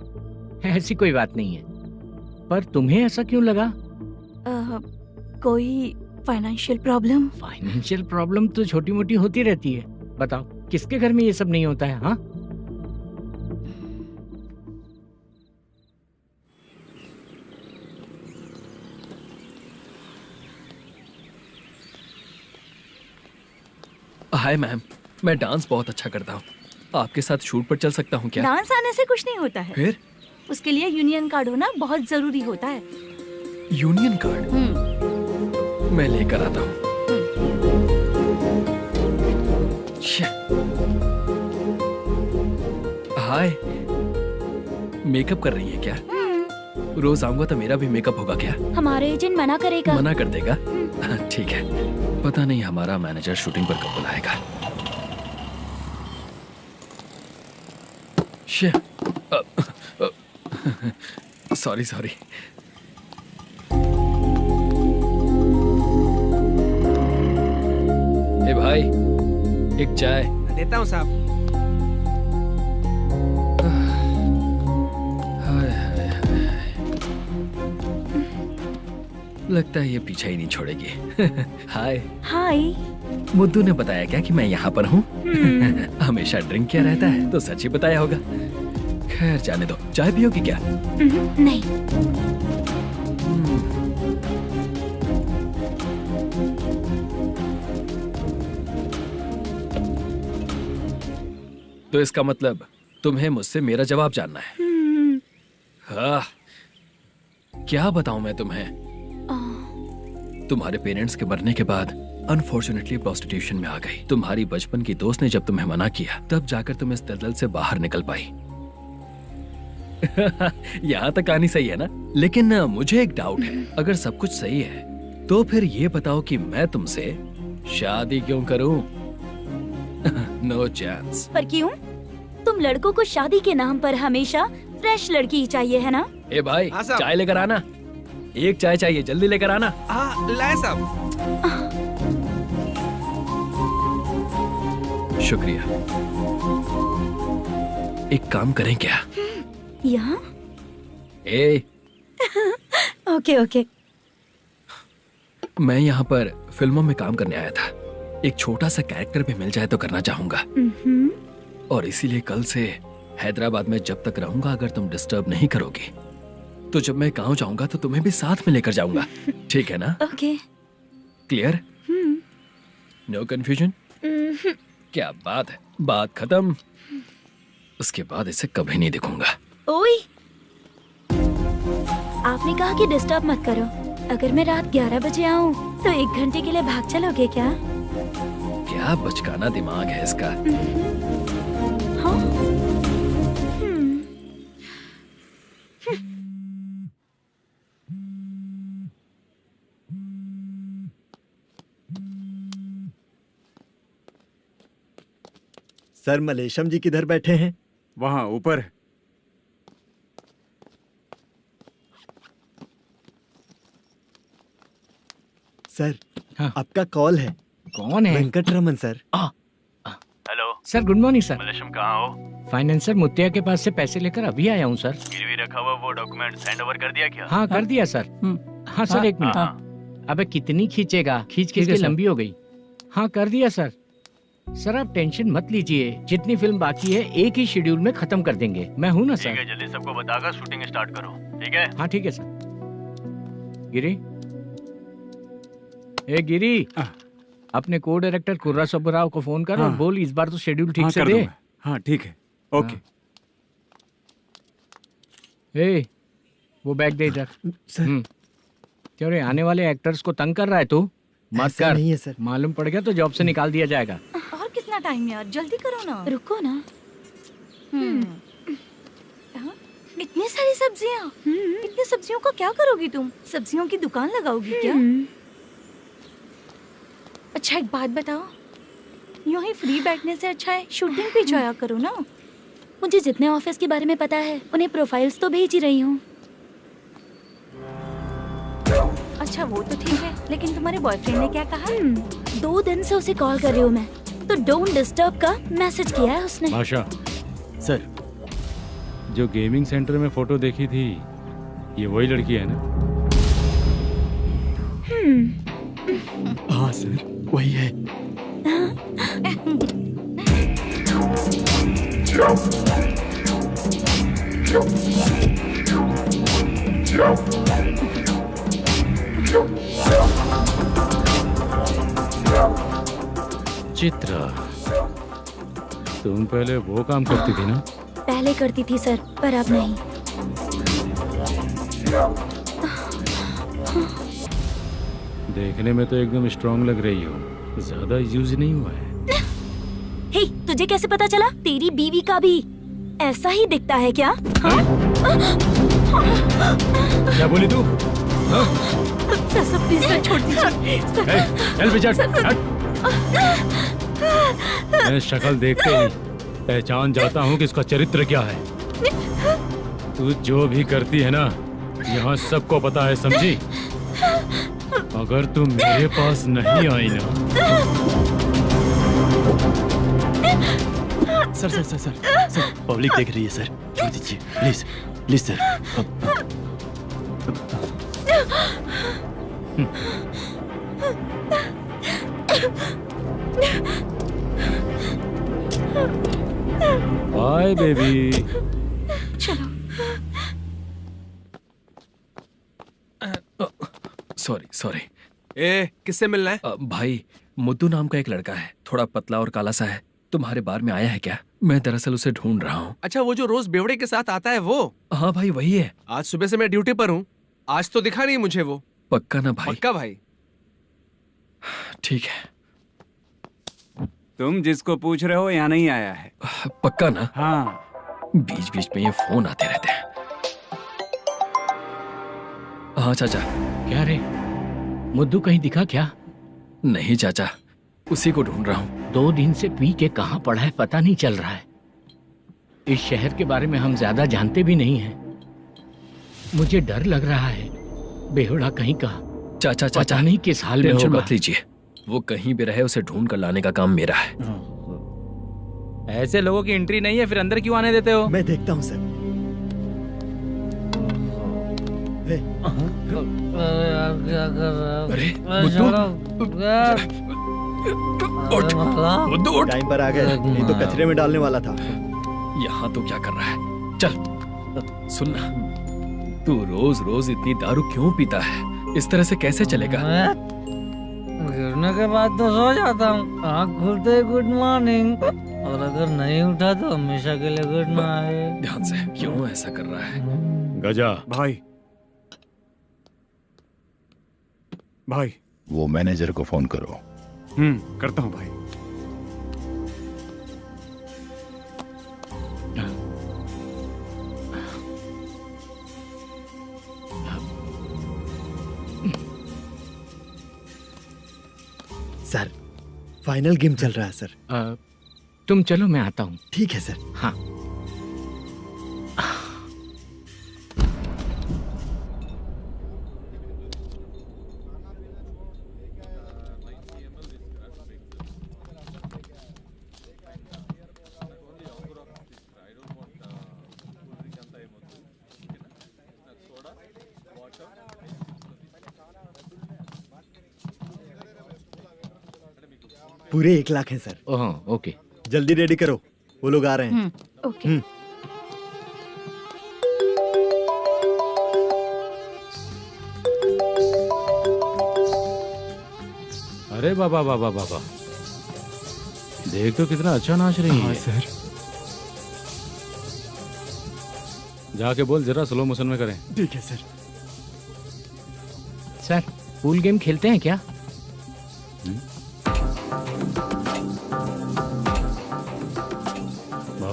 ऐसी कोई बात नहीं है। पर तुम्हें ऐसा क्यों लगा? कोई फाइनेंशियल प्रॉब्लम? फाइनेंशियल प्रॉब्लम तो छोटी मोटी होती रहती है। बताओ, किसके घर में ये सब नहीं होता है? हाँ, हाय मैम, मैं डांस बहुत अच्छा करता हूँ। आपके साथ शूट पर चल सकता हूँ क्या? डांस आने से कुछ नहीं होता है। फिर? उसके लिए यूनियन कार्ड होना बहुत जरूरी होता है। Union card? मैं लेकर आता हूँ। हाय, मेकअप कर रही है क्या? रोज आऊंगा तो मेरा भी मेकअप होगा क्या? हमारे एजेंट मना करेगा। मना कर देगा? ठीक है, पता नहीं हमारा मैनेजर शूटिंग पर कब बुलाएगा। सॉरी। ए भाई, एक चाय। देता हूँ साहब। लगता है ये पीछा ही नहीं छोड़ेगी। हाय। हाय। मुद्दू ने बताया क्या कि मैं यहाँ पर हूँ? हमेशा ड्रिंक किया रहता है तो सच ही बताया होगा। खैर जाने दो, चाय पियोगी क्या? नहीं। तो इसका मतलब तुम्हें मुझसे मेरा जवाब जानना है? हाँ, क्या बताऊं मैं तुम्हें? तुम्हारे पेरेंट्स के मरने के बाद अनफॉर्चुनेटली प्रोस्टिट्यूशन में आ गई। तुम्हारी बचपन की दोस्त ने जब तुम्हें मना किया, तब जाकर तुम इस दलदल से बाहर निकल पाई। यहाँ तक कहानी सही है ना, लेकिन मुझे एक डाउट है। अगर सब कुछ सही है तो फिर ये बताओ कि मैं तुमसे शादी क्यों करूं? No chance. पर क्यों? तुम लड़कों को शादी के नाम पर हमेशा फ्रेश लड़की ही चाहिए है ना? ए भाई, हाँ साहब। चाय लेकर आना। एक चाय चाहिए, जल्दी लेकर आना। हाँ लाए साहब। शुक्रिया। एक काम करें क्या? यहाँ? ए, ओके ओके। मैं यहाँ पर फिल्मों में काम करने आया था। एक छोटा सा कैरेक्टर भी मिल जाए तो करना चाहूंगा, और इसीलिए कल से हैदराबाद में जब तक रहूंगा, अगर तुम डिस्टर्ब नहीं करोगी तो जब मैं गांव जाऊंगा तो तुम्हें भी साथ में लेकर जाऊंगा। ठीक है ना? ओके। क्लियर? No confusion? क्या बात है, बात खत्म। उसके बाद इसे कभी नहीं दिखूंगा। ओए, आपने कहा कि डिस्टर्ब मत करो। अगर मैं रात 11 बजे आऊँ तो 1 घंटे के लिए भाग चलोगे क्या? क्या बचकाना दिमाग है इसका। हाँ? सर, मलेशम जी किधर बैठे हैं? वहाँ ऊपर। सर, आपका कॉल है। कौन है? Venkataraman sir. Hello sir, good morning sir. Malesham कहाँ हो? फाइनेंसर मुत्तिया के पास से पैसे लेकर अभी आया हूँ सर। गिरवी रखा हुआ वो डॉक्यूमेंट हैंड ओवर कर दिया क्या? हाँ, कर दिया सर। हाँ सर, 1 मिनट। अबे कितनी खींचेगा, खींच खींच के लंबी हो गई। हाँ, कर दिया सर। सर आप टेंशन मत लीजिए, जितनी फिल्म बाकी है एक ही शेड्यूल में खत्म कर देंगे। मैं हूँ ना सर। ठीक है, जल्दी सबको बताकर शूटिंग स्टार्ट करो। ठीक है? हाँ ठीक है सर। गिरी, ए गिरी, अपने को डायरेक्टर कुर्रा सुब्बराव को फोन कर और बोल इस बार तो शेड्यूल ठीक से दे। हाँ ठीक है, ओके। ए, वो बैग दे इधर। क्यों रे, आने वाले एक्टर्स को तंग कर रहा है तू? मत ऐसा कर। नहीं है सर। मालूम पड़ गया तो जॉब से निकाल दिया जाएगा। और कितना टाइम यार, जल्दी करो ना। रुको ना। हाँ? इतनी सारी सब्जियाँ, इतनी सब्जियों का क्या करोगी तुम? सब्जियों की दुकान लगाओगी क्या? अच्छा एक बात बताओ, यूं ही फ्री बैठने से अच्छा है शूटिंग पे जाया करो ना। मुझे जितने ऑफिस के बारे में पता है उन्हें प्रोफाइल्स तो भेज ही रही हूँ। अच्छा वो तो ठीक है, लेकिन तुम्हारे बॉयफ्रेंड ने क्या कहा? 2 दिन से उसे कॉल कर रही हूँ मैं, तो डोंट डिस्टर्ब का मैसेज किया है उसने। भाषा सर, जो गेमिंग सेंटर में फोटो देखी थी, ये वही लड़की है ना? हाँ सर, वही है। चित्रा, तुम पहले वो काम करती थी ना? पहले करती थी सर, पर अब नहीं। देखने में तो एकदम स्ट्रांग लग रही हो, ज्यादा यूज नहीं हुआ है। हे, तुझे कैसे पता चला? तेरी बीवी का भी ऐसा ही दिखता है क्या? हाँ? क्या बोली तू? सर प्लीज सर, छोड़ दीजिए। चल बेटा, मैं शक्ल देखते ही पहचान जाता हूँ कि इसका चरित्र क्या है। तू जो भी करती है ना, यहाँ सबको पता है, समझी? अगर तू मेरे पास नहीं आई ना। Sir sir sir sir sir, public देख रही है सर, छोड़ दीजिए please please sir. Bye baby. चलो। Sorry sorry. ए, किससे मिलना है? भाई, मुद्दू नाम का एक लड़का है, थोड़ा पतला और काला सा है। तुम्हारे बार में आया है क्या? मैं दरअसल उसे ढूंढ रहा हूँ। अच्छा, वो जो रोज बेवड़े के साथ आता है वो? हाँ भाई, वही है। आज सुबह से मैं ड्यूटी पर हूँ, आज तो दिखा नहीं मुझे वो। पक्का ना भाई? पक्का भाई। ठीक है। तुम जिसको पूछ रहे हो यहाँ नहीं आया है। पक्का ना? हाँ। बीच बीच में ये फोन आते रहते हैं। हाँ चाचा। क्या रे, मुद्दू कहीं दिखा क्या? नहीं चाचा, उसी को ढूंढ रहा हूँ। 2 दिन से पी के कहाँ पड़ा है पता नहीं चल रहा है। इस शहर के बारे में हम ज्यादा जानते भी नहीं हैं। मुझे डर लग रहा है, बेहुड़ा कहीं का। चाचा पता नहीं किस हाल में टेंशन होगा। मत लीजिए, वो कहीं भी रहे उसे ढूंढ कर लाने का काम मेरा है। ऐसे लोगों की एंट्री नहीं है, फिर अंदर क्यों आने देते हो? मैं देखता हूँ सर। अरे मुद्दू टाइम पर आ गए, नहीं तो कचरे में डालने वाला था। यहाँ तो क्या कर रहा है? चल सुनना, तू रोज रोज इतनी दारू क्यों पीता है? इस तरह से कैसे चलेगा? गिरने के बाद तो सो जाता हूँ, आँख खुलते ही गुड मॉर्निंग, और अगर नहीं उठा तो हमेशा के लिए गुड नाइट। ध्यान से, क्यों ऐसा कर रहा है? गजा भाई, भाई वो मैनेजर को फोन करो। करता हूँ भाई। सर फाइनल गेम चल रहा है सर। तुम चलो, मैं आता हूँ। ठीक है सर। हाँ। पूरे 1 लाख हैं सर। ओह ओके, जल्दी रेडी करो, वो लोग आ रहे हैं। ओके। अरे बाबा बाबा बाबा, देख तो कितना अच्छा नाच रही है। सर जाके बोल जरा स्लो मोशन में करें। ठीक है सर। सर पूल गेम खेलते हैं क्या?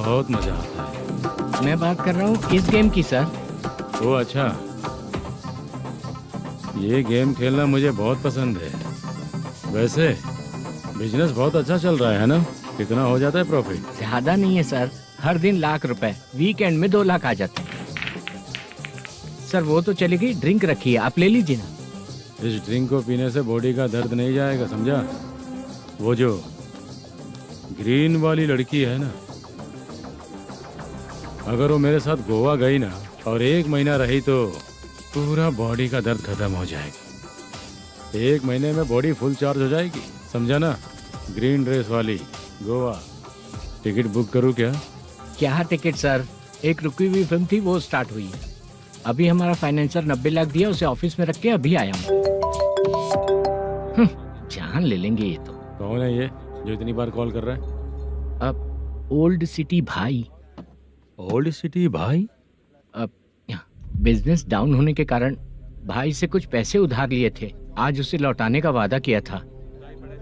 बहुत मजा आता है। मैं बात कर रहा हूँ इस गेम की सर। ओ अच्छा, ये गेम खेलना मुझे बहुत पसंद है। वैसे बिजनेस बहुत अच्छा चल रहा है ना? कितना हो जाता है प्रॉफिट? ज्यादा नहीं है सर, हर दिन लाख रुपए, वीकेंड में 2 लाख आ जाते हैं। सर वो तो चलेगी, ड्रिंक रखी है, आप ले लीजिए ना। इस ड्रिंक को पीने से बॉडी का दर्द नहीं जाएगा, समझा? वो जो ग्रीन वाली लड़की है ना, अगर वो मेरे साथ गोवा गई ना और 1 महीना रही तो पूरा बॉडी का दर्द खत्म हो जाएगा। 1 महीने में बॉडी फुल चार्ज हो जाएगी, समझा ना? ग्रीन ड्रेस वाली गोवा। टिकट बुक करूँ क्या? क्या टिकट सर, एक रुकी हुई फिल्म थी, वो स्टार्ट हुई है। अभी हमारा फाइनेंसर 90 लाख दिया, उसे ऑफिस में रख के अभी आया हूँ। जान ले लेंगे ये तो। कौन है ये जो इतनी बार कॉल कर रहा है? अब ओल्ड सिटी भाई। ओल्ड सिटी भाई? अब बिजनेस डाउन होने के कारण भाई से कुछ पैसे उधार लिए थे, आज उसे लौटाने का वादा किया था।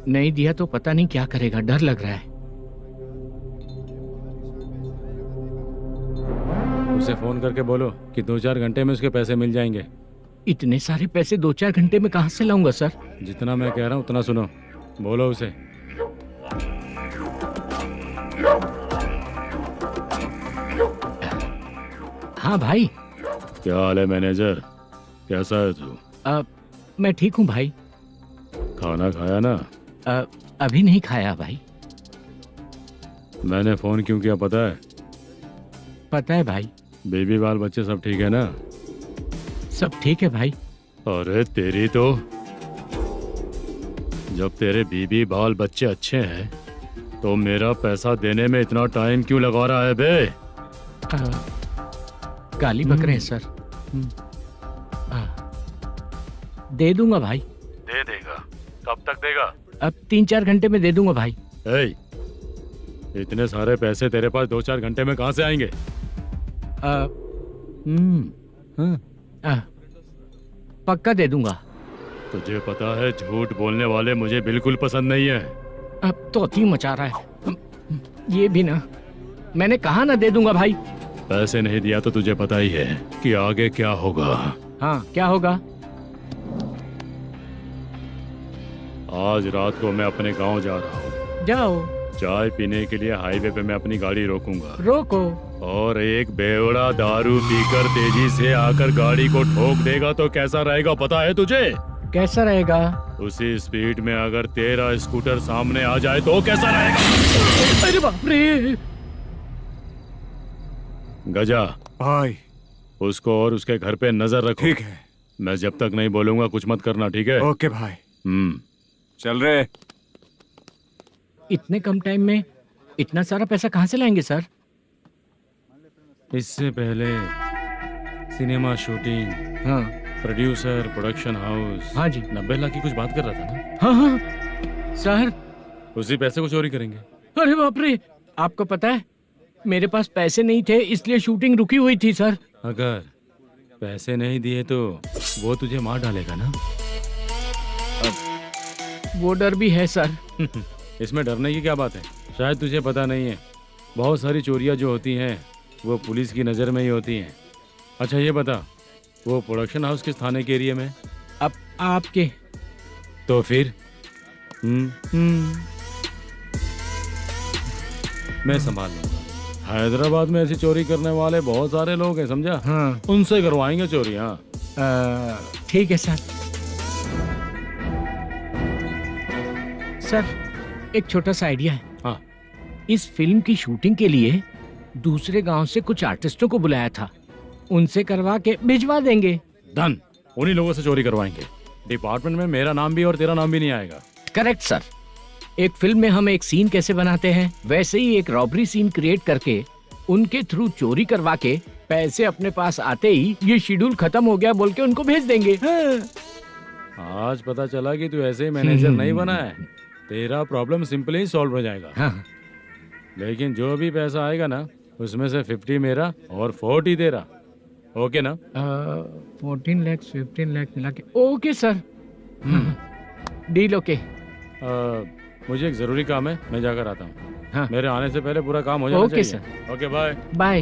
नहीं दिया तो पता नहीं क्या करेगा, डर लग रहा है। उसे फोन करके बोलो कि 2-4 घंटे में उसके पैसे मिल जाएंगे। इतने सारे पैसे 2-4 घंटे में कहाँ से लाऊंगा सर? जितना मैं कह रहा हूँ उतना सुनो, बोलो उसे। हाँ भाई। क्या हाल है मैनेजर, कैसा है तू? मैं ठीक हूँ भाई। खाना खाया ना? अभी नहीं खाया भाई। मैंने फोन क्यों किया पता है? पता है भाई। बेबी बाल बच्चे सब ठीक है ना? सब ठीक है भाई। अरे तेरी तो, जब तेरे बीबी बाल बच्चे अच्छे हैं तो मेरा पैसा देने में इतना टाइम क्यों लगा रहा है बे? गाली बक रहे हैं सर। दे दूंगा भाई। दे देगा? कब तक देगा? अब 3-4 घंटे में दे दूंगा भाई। इतने सारे पैसे तेरे पास 2-4 घंटे में कहाँ से आएंगे? पक्का दे दूंगा। तुझे पता है झूठ बोलने वाले मुझे बिल्कुल पसंद नहीं है। अब तोती मचा रहा है ये भी ना। मैंने कहा ना दे दूंगा भाई। पैसे नहीं दिया तो तुझे पता ही है कि आगे क्या होगा। हाँ क्या होगा? आज रात को मैं अपने गांव जा रहा हूँ। जाओ। चाय पीने के लिए हाईवे पे मैं अपनी गाड़ी रोकूंगा। रोको। और एक बेवड़ा दारू पीकर तेजी से आकर गाड़ी को ठोक देगा तो कैसा रहेगा पता है तुझे? कैसा रहेगा? उसी स्पीड में अगर तेरा स्कूटर सामने आ जाए तो कैसा रहेगा? अरे बाप रे। गजा भाई, उसको और उसके घर पे नजर रखो। ठीक है। मैं जब तक नहीं बोलूंगा कुछ मत करना, ठीक है? ओके भाई। चल रहे। इतने कम टाइम में इतना सारा पैसा कहाँ से लाएंगे सर? इससे पहले सिनेमा शूटिंग, हाँ, प्रोड्यूसर, प्रोडक्शन हाउस, हाँ जी, 90 लाख की कुछ बात कर रहा था ना? हाँ हाँ सर। उसी पैसे को चोरी करेंगे। अरे बाप रे, आपको पता है मेरे पास पैसे नहीं थे इसलिए शूटिंग रुकी हुई थी सर। अगर पैसे नहीं दिए तो वो तुझे मार डालेगा ना? वो डर भी है सर। इसमें डरने की क्या बात है? शायद तुझे पता नहीं है, बहुत सारी चोरियां जो होती हैं वो पुलिस की नज़र में ही होती हैं। अच्छा ये बता, वो प्रोडक्शन हाउस किस थाने के एरिया में? अब आपके। तो फिर मैं संभाल लूंगा। हैदराबाद में ऐसी चोरी करने वाले बहुत सारे लोग हैं, समझा? हाँ। उनसे करवाएंगे चोरी। हाँ ठीक है सर। सर एक छोटा सा आइडिया है। हाँ। इस फिल्म की शूटिंग के लिए दूसरे गांव से कुछ आर्टिस्टों को बुलाया था, उनसे करवा के भिजवा देंगे। डन, उन्हीं लोगों से चोरी करवाएंगे। डिपार्टमेंट में मेरा नाम भी और तेरा नाम भी नहीं आएगा। Correct sir. एक फिल्म में हम एक सीन कैसे बनाते हैं वैसे ही एक रॉबरी सीन क्रिएट करके उनके थ्रू चोरी करवा के पैसे अपने पास आते ही ये शेड्यूल खत्म हो गया बोल के उनको भेज देंगे। आज पता चला कि तू ऐसे ही मैनेजर नहीं बना है। तेरा प्रॉब्लम सिंपली ही सॉल्व हो जाएगा। हाँ। लेकिन जो भी पैसा आएगा ना उसमें से 50 मेरा और 40 तेरा। ओके ना? 14 लाख 15 लाख मिला के। Okay sir. Deal okay. मुझे एक जरूरी काम है, मैं जाकर आता हूँ। हाँ। मेरे आने से पहले पूरा काम हो जाना ओके चाहिए। Sir. Okay bye. Bye.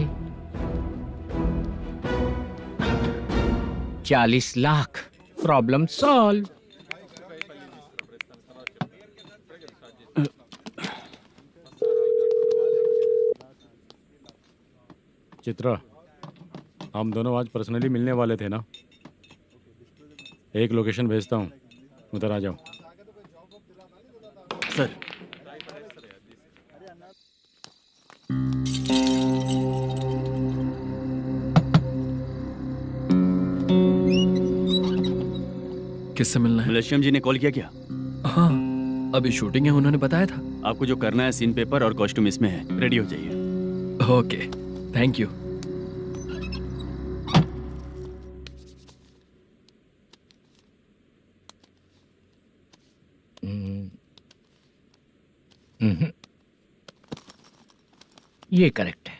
40 lakh, problem solve. Chitra, हम दोनों आज पर्सनली मिलने वाले थे ना? एक लोकेशन भेजता हूँ, उधर आ जाओ। सर किससे मिलना है? मलेशियम जी ने कॉल किया क्या? हाँ, अभी शूटिंग है, उन्होंने बताया था। आपको जो करना है सीन पेपर और कॉस्ट्यूम इसमें है, रेडी हो जाइए। Okay, thank you. ये करेक्ट है।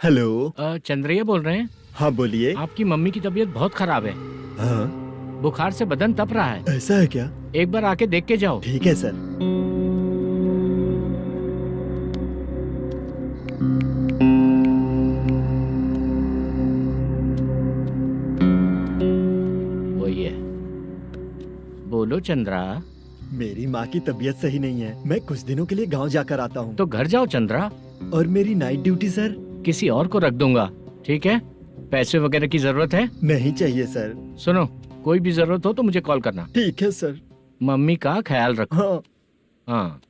हेलो। चंद्रैया बोल रहे हैं? हाँ बोलिए। आपकी मम्मी की तबीयत बहुत खराब है। हाँ। बुखार से बदन तप रहा है। ऐसा है क्या? एक बार आके देख के जाओ। ठीक है सर। वही है। बोलो चंद्रा। मेरी माँ की तबीयत सही नहीं है, मैं कुछ दिनों के लिए गांव जाकर आता हूँ। तो घर जाओ चंद्रा। और मेरी नाइट ड्यूटी सर? किसी और को रख दूंगा, ठीक है? पैसे वगैरह की जरूरत है? नहीं चाहिए सर। सुनो, कोई भी जरूरत हो तो मुझे कॉल करना। ठीक है सर। मम्मी का ख्याल रखो। हाँ। हाँ।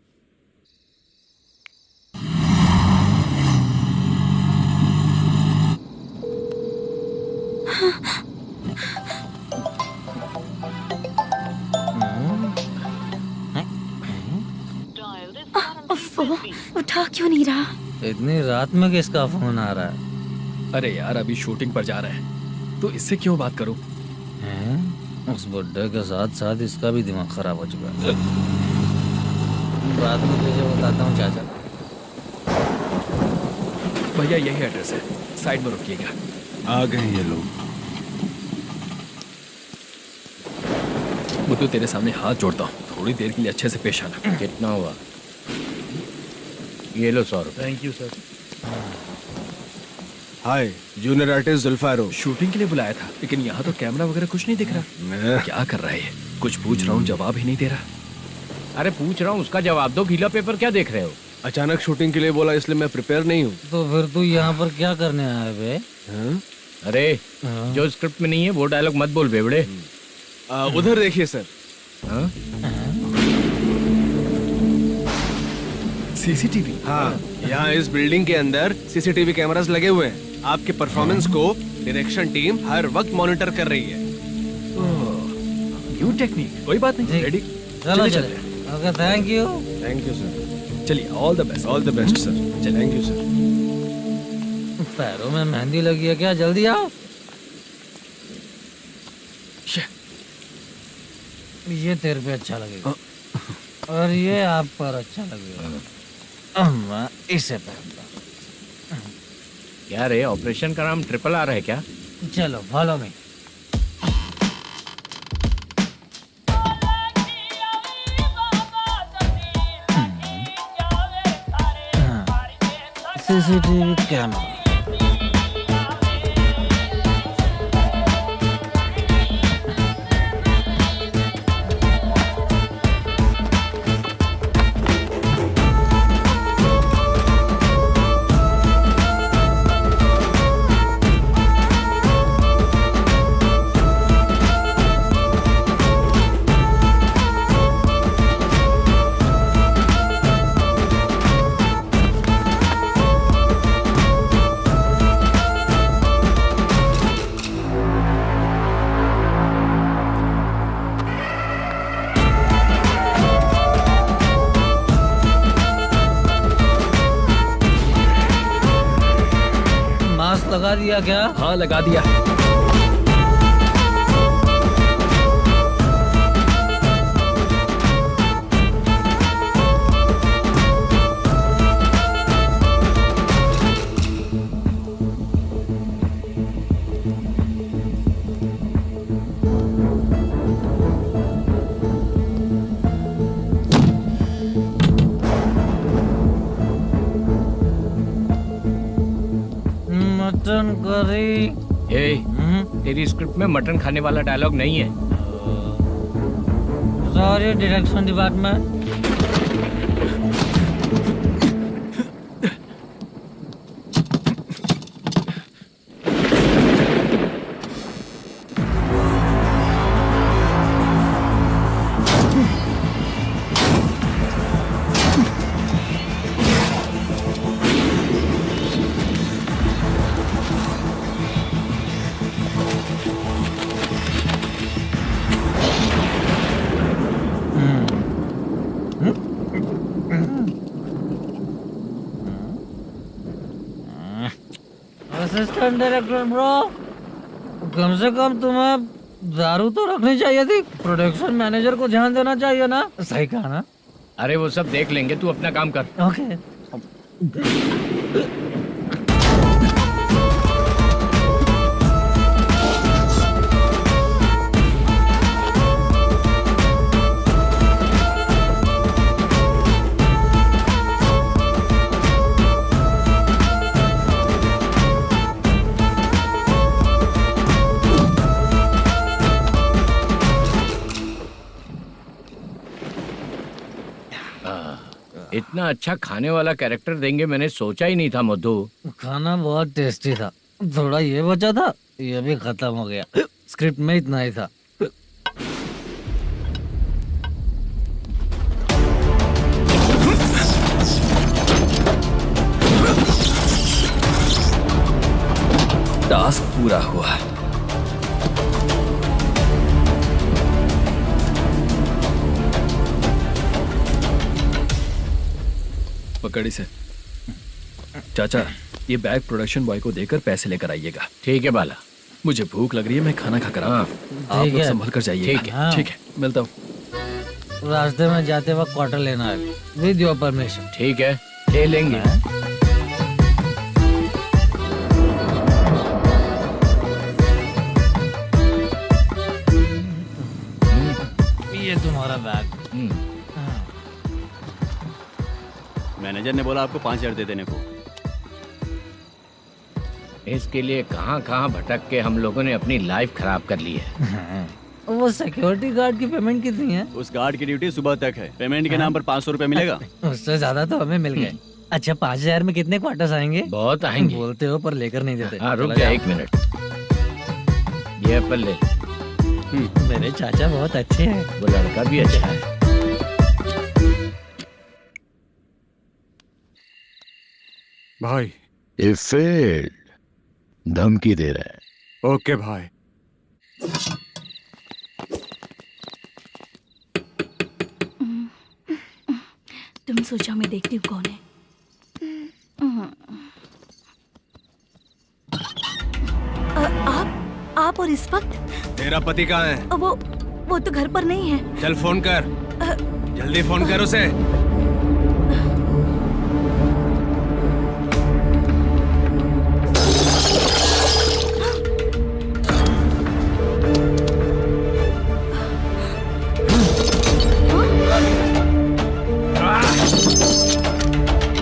उठा क्यों नहीं रहा? इतनी रात में किसका फोन आ रहा है? अरे यार, अभी शूटिंग पर जा रहे हैं तो इससे क्यों बात करूं? उस बुड्ढे के साथ साथ इसका भी दिमाग खराब हो चुका है। रात में तुझे बताता हूँ चाचा। भैया यही एड्रेस है, साइड में रुकिएगा। आ गए ये लोग। बुद्धू, तेरे सामने हाथ जोड़ता हूँ, थोड़ी देर के लिए अच्छे से पेश आना। कितना हुआ? ये लो 100 रुपए। Thank you sir. Hi, junior artist Zulfar हो। शूटिंग के लिए बुलाया था, लेकिन यहाँ तो कैमरा वगैरह कुछ नहीं दिख रहा। क्या कर रहा है ये? कुछ पूछ रहा हूँ, जवाब ही नहीं दे रहा। अरे पूछ रहा हूँ, उसका जवाब दो। गीला पेपर क्या देख रहे हो? अचानक शूटिंग के लिए बोला, इसलिए मैं प्रिपेयर नहीं हूँ। तो फिर तू यहाँ पर क्या करने आया बे? अरे जो स्क्रिप्ट में नहीं है वो डायलॉग मत बोल बेवड़े। उधर देखिए सर। सीसीटीवी? हाँ, यहाँ इस बिल्डिंग के अंदर सीसीटीवी कैमरास लगे हुए हैं। आपके परफॉर्मेंस को डायरेक्शन टीम हर वक्त मॉनिटर कर रही है। न्यू टेक्निक, कोई बात नहीं। रेडी? चलो चले। Okay, thank you sir. चलिए, all the best. All the best sir. Thank you sir. पैरों में मेहंदी लगी है क्या? जल्दी आओ। ये तेरे पे अच्छा लगेगा और ये आप पर अच्छा लगेगा। मैं इसे पहनता। क्या रे, ऑपरेशन का नाम ट्रिपल आर है क्या? चलो फॉलो मी। CCTV camera. लगा दिया क्या? हाँ, लगा दिया। Mutton curry. तेरी स्क्रिप्ट में मटन खाने वाला डायलॉग नहीं है। Sorry direction department. Assistant director bro, कम से कम तुम्हें दारू तो रखनी चाहिए थी। प्रोडक्शन मैनेजर को ध्यान देना चाहिए ना। सही कहा ना? अरे वो सब देख लेंगे, तू अपना काम कर। ओके। इतना अच्छा खाने वाला कैरेक्टर देंगे मैंने सोचा ही नहीं था मधु। खाना बहुत टेस्टी था। थोड़ा ये बचा था, ये भी खत्म हो गया। स्क्रिप्ट में इतना ही था। टास्क पूरा हुआ। पकड़ी से। चाचा, ये बैग प्रोडक्शन बॉय को देकर पैसे लेकर आइएगा। ठीक है बाला। मुझे भूख लग रही है, मैं खाना खाकर आता हूँ। आप लोग संभल कर जाइए। ठीक है, मिलता हूँ। रास्ते में जाते वक्त क्वार्टर लेना है, विद योर परमिशन। ठीक है, ले लेंगे। ये तुम्हारा बैग। मैनेजर ने बोला आपको 5,000 दे देने को। इसके लिए कहाँ कहाँ भटक के हम लोगों ने अपनी लाइफ खराब कर ली है। वो सिक्योरिटी गार्ड की पेमेंट कितनी है? उस गार्ड की ड्यूटी सुबह तक है। पेमेंट के नाम पर 500 रुपए मिलेगा। उससे ज्यादा तो हमें मिल गए। अच्छा 5000 में कितने क्वार्टर्स आएंगे? बहुत आएंगे। बोलते हो पर लेकर नहीं देते। हाँ रुक जा 1 मिनट, ये एप्पल ले। मेरे चाचा बहुत अच्छे हैं। वो लड़का भी अच्छा है। भाई ये फेल्ड धमकी दे रहा है। ओके भाई। तुम सोचो मैं देखती हूँ कौन है। आप और इस वक्त? तेरा पति कहाँ है? वो तो घर पर नहीं है। चल फोन कर, जल्दी फोन कर उसे।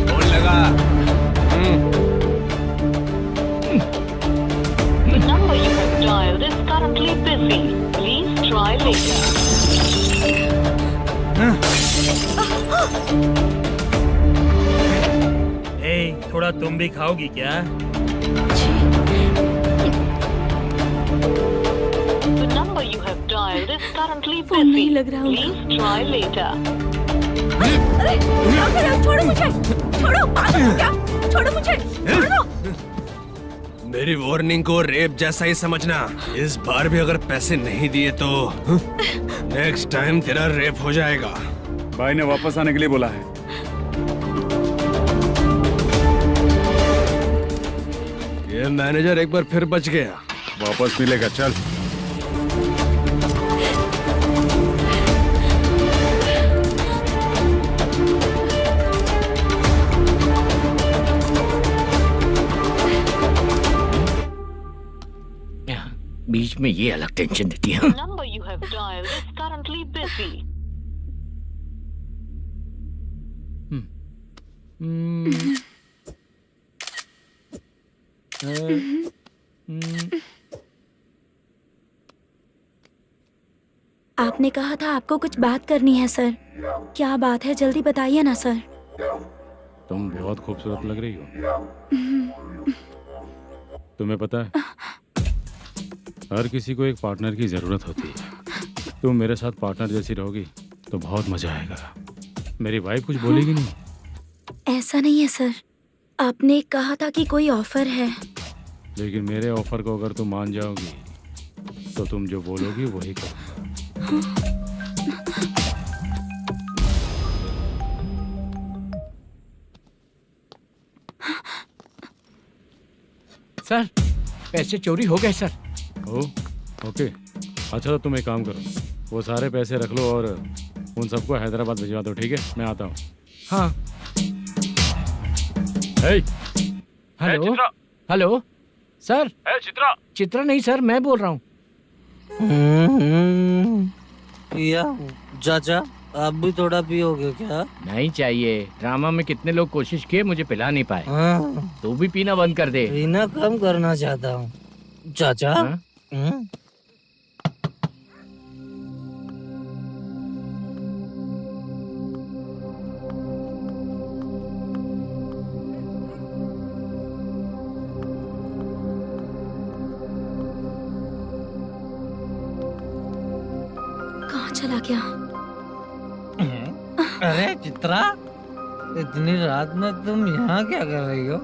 फोन लगा। number you have dialed is currently busy. Please try later. थोड़ा तुम भी खाओगी क्या? The number you have dialed is currently busy. Please try later. अरे छोड़ो मुझे, छोड़ो, पागल हो क्या? छोड़ो मुझे, छोड़ो। मेरी वार्निंग को रेप जैसा ही समझना। इस बार भी अगर पैसे नहीं दिए तो नेक्स्ट टाइम तेरा रेप हो जाएगा। भाई ने वापस आने के लिए बोला है। ये मैनेजर एक बार फिर बच गया। वापस मिलेगा, चल। बीच में ये अलग टेंशन देती है। The number you have dialed is currently busy. आपने कहा था आपको कुछ बात करनी है सर। क्या बात है, जल्दी बताइए ना सर। तुम बहुत खूबसूरत लग रही हो। तुम्हें पता है, हर किसी को एक पार्टनर की जरूरत होती है। तुम मेरे साथ पार्टनर जैसी रहोगी तो बहुत मजा आएगा। मेरी वाइफ कुछ बोलेगी नहीं? ऐसा नहीं है सर, आपने कहा था कि कोई ऑफर है। लेकिन मेरे ऑफर को अगर तुम मान जाओगी तो तुम जो बोलोगी वही करूँगा। सर पैसे चोरी हो गए सर। ओके, अच्छा तो तुम एक काम करो, वो सारे पैसे रख लो और उन सबको हैदराबाद भिजवा दो, ठीक है? मैं आता हूँ। हाँ। Hello hello sir. Chitra? Chitra नहीं सर, मैं बोल रहा हूँ। या चाचा आप भी थोड़ा पियोगे क्या? नहीं चाहिए। ड्रामा में कितने लोग कोशिश किए, मुझे पिला नहीं पाए। तू भी पीना बंद कर दे। पीना कम करना चाहता हूँ चाचा। कहाँ चला गया? अरे चित्रा, इतनी रात में तुम यहाँ क्या कर रही हो?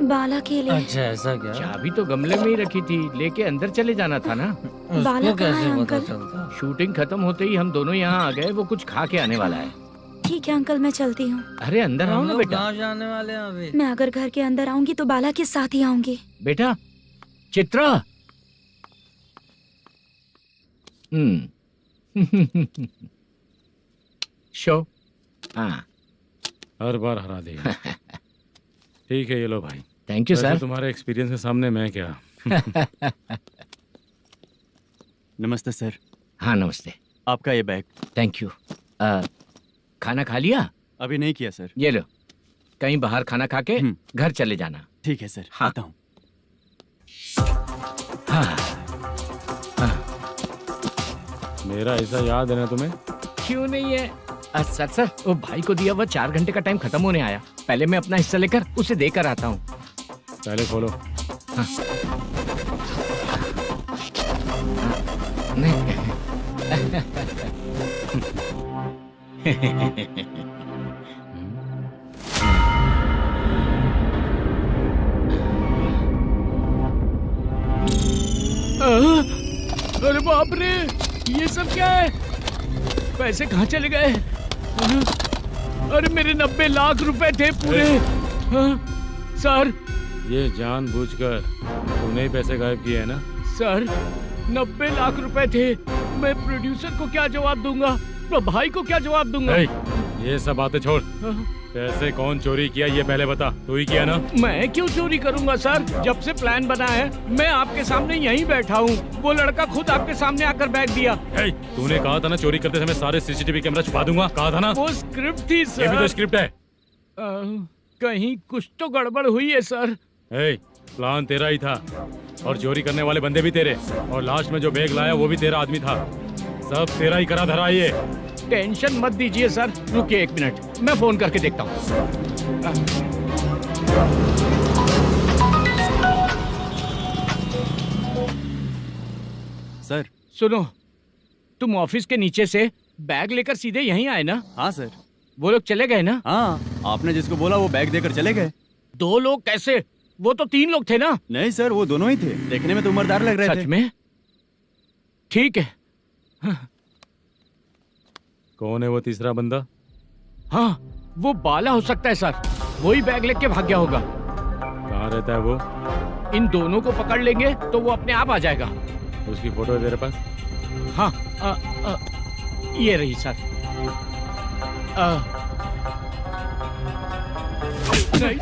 बाला के लिए। अच्छा ऐसा क्या? चाबी तो गमले में ही रखी थी, लेके अंदर चले जाना था ना। बाला कहाँ है पता अंकल? चलता? शूटिंग खत्म होते ही हम दोनों यहाँ आ गए। वो कुछ खा के आने वाला है। ठीक है अंकल, मैं चलती हूँ। अरे अंदर आओ ना बेटा। कहाँ जाने वाले हैं अभी? मैं अगर घर के अंदर आऊंगी तो बाला के साथ ही आऊंगी। बेटा चित्रा। शो। हाँ हर बार हरा देगा। ठीक है, ये लो भाई। Thank you sir. तुम्हारे एक्सपीरियंस के सामने मैं क्या। नमस्ते सर। हाँ नमस्ते। आपका ये बैग। Thank you. खाना खा लिया? अभी नहीं किया सर। ये लो, कहीं बाहर खाना खा के घर चले जाना। ठीक है सर। हाँ। आता हूँ। मेरा ऐसा याद है ना तुम्हें? क्यों नहीं है? सर वो भाई को दिया हुआ 4 घंटे का टाइम खत्म होने आया। पहले मैं अपना हिस्सा लेकर उसे देकर आता हूँ। पहले खोलो। हाँ। अरे बाप रे, ये सब क्या है? पैसे कहाँ चले गए? अरे मेरे 90 लाख रुपए थे पूरे। सर, ये जानबूझकर तूने ही पैसे गायब किए हैं ना? सर 90 लाख रुपए थे। मैं प्रोड्यूसर को क्या जवाब दूंगा? तो भाई को क्या जवाब दूंगा? ये सब बातें छोड़। पैसे कौन चोरी किया ये पहले बता। तू ही किया ना? मैं क्यों चोरी करूंगा सर? जब से प्लान बना है मैं आपके सामने यहीं बैठा हूँ। वो लड़का खुद आपके सामने आकर बैग दिया। तूने कहा था ना चोरी करते समय सारे सीसीटीवी कैमरा छुपा दूंगा। कहा था ना? वो स्क्रिप्ट थी सर। ये भी तो स्क्रिप्ट है। कहीं कुछ तो गड़बड़ हुई है सर। प्लान तेरा ही था और चोरी करने वाले बंदे भी तेरे, और लास्ट में जो बैग लाया वो भी तेरा आदमी था। सब तेरा ही करा धरा। ये टेंशन मत दीजिए सर। रुकिए 1 मिनट, मैं फोन करके देखता हूँ। सर सुनो, तुम ऑफिस के नीचे से बैग लेकर सीधे यहीं आए ना? हाँ सर। वो लोग चले गए ना? हाँ, आपने जिसको बोला वो बैग देकर चले गए। 2 लोग कैसे? वो तो 3 लोग थे ना? नहीं सर, वो दोनों ही थे। देखने में तो उम्रदार लग रहे थे। सच में? ठीक है। कौन है वो तीसरा बंदा? हाँ, वो बाला हो सकता है सर। वही बैग लेके भाग गया होगा। कहाँ रहता है वो? इन दोनों को पकड़ लेंगे तो वो अपने आप आ जाएगा। उसकी फोटो है तेरे पास? हाँ, ये रही सर। नहीं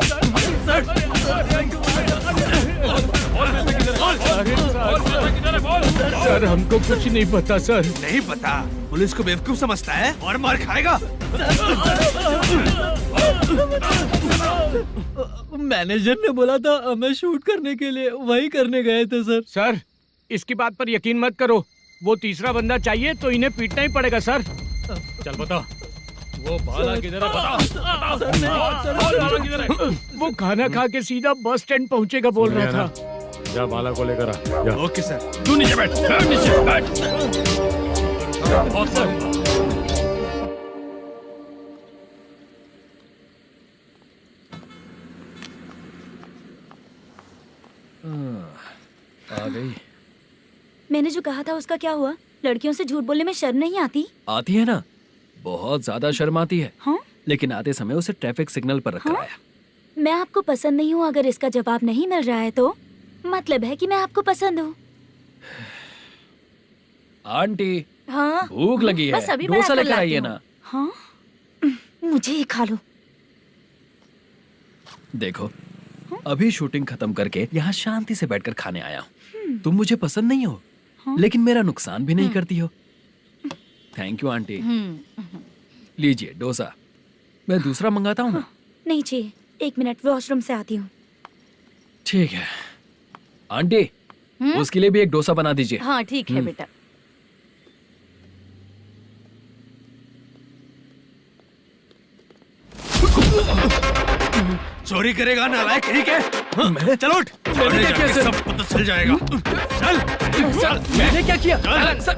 सर, हमको कुछ नहीं पता सर। नहीं पता? पुलिस को बेवकूफ समझता है और मार खाएगा। मैनेजर ने बोला था हमें शूट करने के लिए, वही करने गए थे सर। सर, इसकी बात पर यकीन मत करो। वो तीसरा बंदा चाहिए तो इन्हें पीटना ही पड़ेगा सर। चल बता, वो बाला किधर है? बता। वो खाना खा के सीधा बस स्टैंड पहुंचेगा बोल रहा था। जा बाला को लेकर आ। जा। Okay sir. तू नीचे बैठ। नीचे बैठ। आ गई। मैंने जो कहा था उसका क्या हुआ? लड़कियों से झूठ बोलने में शर्म नहीं आती? आती है ना, बहुत ज्यादा शर्म आती है। हाँ? लेकिन आते समय उसे ट्रैफिक सिग्नल पर रखा हाँ? है। मैं आपको पसंद नहीं हूँ अगर इसका जवाब नहीं मिल रहा है तो मतलब है कि मैं आपको पसंद हूँ। आंटी, हाँ? भूख लगी है, बस अभी डोसा बनाकर लेकर आइए लाती ना। हूँ। हाँ? मुझे ही खा लो। देखो, अभी शूटिंग खत्म करके यहाँ शांति से बैठकर खाने आया हूँ। तुम मुझे पसंद नहीं हो, लेकिन मेरा नुकसान भी नहीं करती हो। Thank you aunty. लीजिए डोसा। मैं दूसरा मंगाता हूँ ना? नहीं चाहिए, 1 मिनट वॉशरूम से आती हूँ। ठीक है आंटी, उसके लिए भी एक डोसा बना दीजिए। हाँ ठीक है बेटा। चोरी करेगा नालायक, ठीक है? चलो उठ। मैंने क्या किया सर? सब पता चल जाएगा। चल। सर, मैंने क्या किया? सर,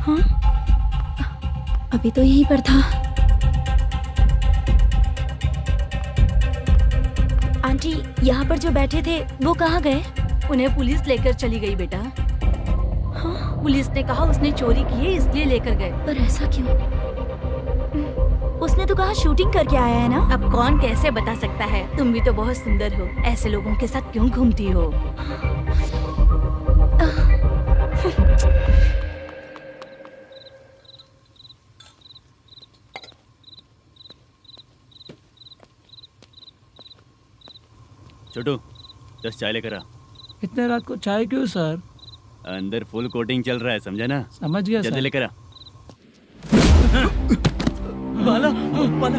हाँ? अभी तो यहीं पर था। आंटी, यहाँ पर जो बैठे थे वो कहाँ गए? उन्हें पुलिस लेकर चली गई बेटा। हाँ? पुलिस ने कहा उसने चोरी की है इसलिए लेकर गए। पर ऐसा क्यों? उसने तो कहा शूटिंग करके आया है ना। अब कौन कैसे बता सकता है? तुम भी तो बहुत सुंदर हो, ऐसे लोगों के साथ क्यों घूमती हो? छोटू 10 चाय लेकर आ। इतने रात को चाय क्यों सर? अंदर फुल कोटिंग चल रहा है, समझा ना? समझ गया जल्दी सर। लेकर आ। बाला, बाला।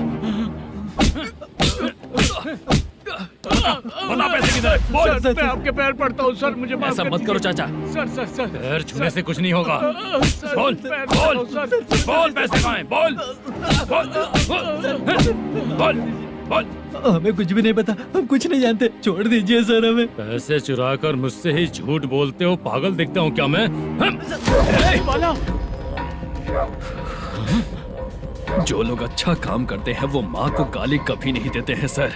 बता पैसे किधर है? बोल। सर, मैं आपके पैर पड़ता हूँ सर, मुझे माफ ऐसा कर मत करो दीजिए। चाचा। सर पैर छूने से कुछ नहीं होगा। सर, बोल पैर बोल पड़ता हूँ, सर। बोल पैसे कहाँ हैं? बोल बोल बोल बोल। हमें कुछ भी नहीं पता, हम कुछ नहीं जानते, छोड़ दीजिए सर हमें। पैसे चुरा कर मुझसे ही झूठ बोलते हो, पागल दिखता हूँ क्या मैं? जो लोग अच्छा काम करते हैं वो माँ को गाली कभी नहीं देते हैं सर।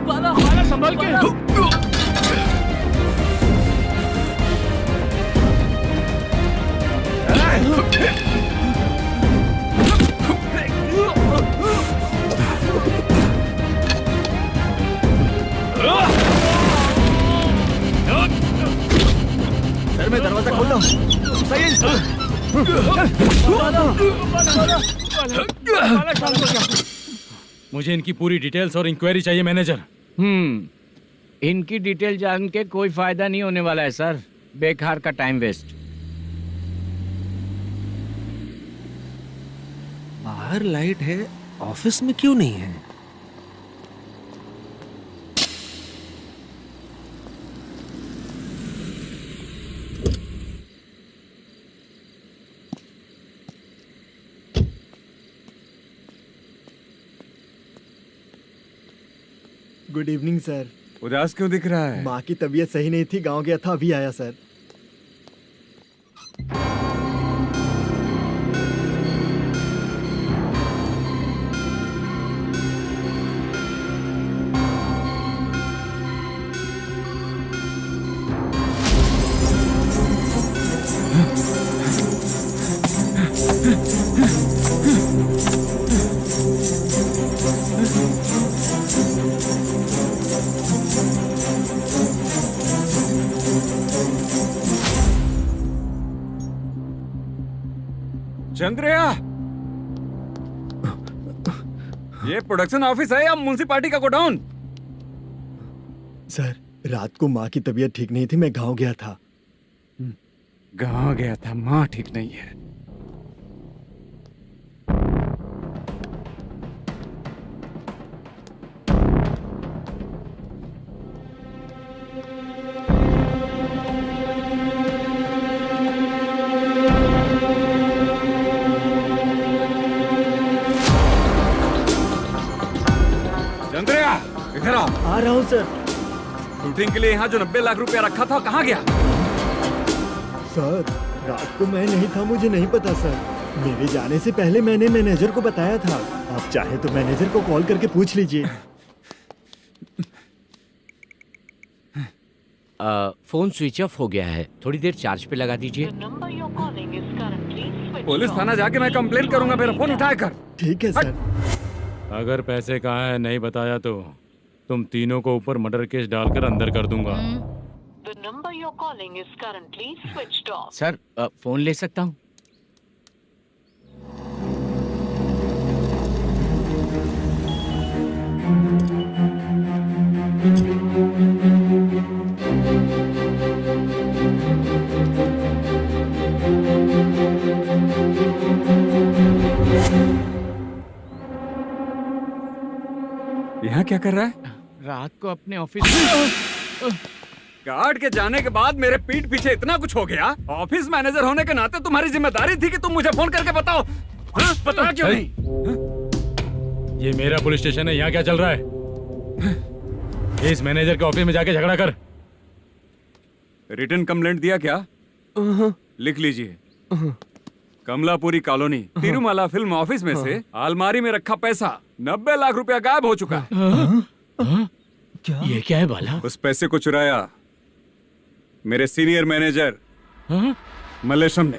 बाला संभाल के। सर मैं दरवाजा खोलता हूँ। सही है मुझे इनकी पूरी डिटेल्स और इंक्वायरी चाहिए मैनेजर। इनकी डिटेल जान के कोई फायदा नहीं होने वाला है सर, बेकार का टाइम वेस्ट। बाहर लाइट है, ऑफिस में क्यों नहीं है? Good evening sir. उदास क्यों दिख रहा है? माँ की तबीयत सही नहीं थी, गांव गया था, अभी आया सर। चंद्रया, ये प्रोडक्शन ऑफिस है या म्युनिसिपालिटी का गोडाउन? सर रात को माँ की तबीयत ठीक नहीं थी, मैं गांव गया था। गांव गया था, माँ ठीक नहीं है। चंद्रया, इधर आओ। आ रहा हूँ सर। शूटिंग के लिए यहाँ जो 90 लाख रुपया रखा था कहाँ गया? सर रात को मैं नहीं था, मुझे नहीं पता सर। मेरे जाने से पहले मैंने मैनेजर को बताया था। आप चाहे तो मैनेजर को कॉल करके पूछ लीजिए। फोन स्विच ऑफ हो गया है, थोड़ी देर चार्ज पे लगा दीजिए। पुलिस थाना जाके मैं कंप्लेंट करूंगा, मेरा फोन उठाया कर। ठीक है सर। अगर पैसे कहाँ है नहीं बताया तो तुम तीनों को ऊपर मर्डर केस डालकर अंदर कर दूंगा। The number you're calling is currently switched off. Sir phone ले सकता हूँ? यहाँ क्या कर रहा है? रात को अपने ऑफिस गार्ड के जाने के बाद मेरे पीठ पीछे इतना कुछ हो गया। ऑफिस मैनेजर होने के नाते तुम्हारी जिम्मेदारी थी कि तुम मुझे फोन करके बताओ। हाँ? बता क्यों नहीं? ये मेरा पुलिस स्टेशन है, यहाँ क्या चल रहा है? इस मैनेजर के ऑफिस में जाके झगड़ा कर। रिटन कंप्लेंट दिया क्या? लिख लीजिए। Kamalapuri colony, Tirumala film office में से अलमारी में रखा पैसा 90 लाख रुपया गायब हो चुका है। ये क्या है बाला? उस पैसे को चुराया मेरे सीनियर मैनेजर मल्लेशम ने।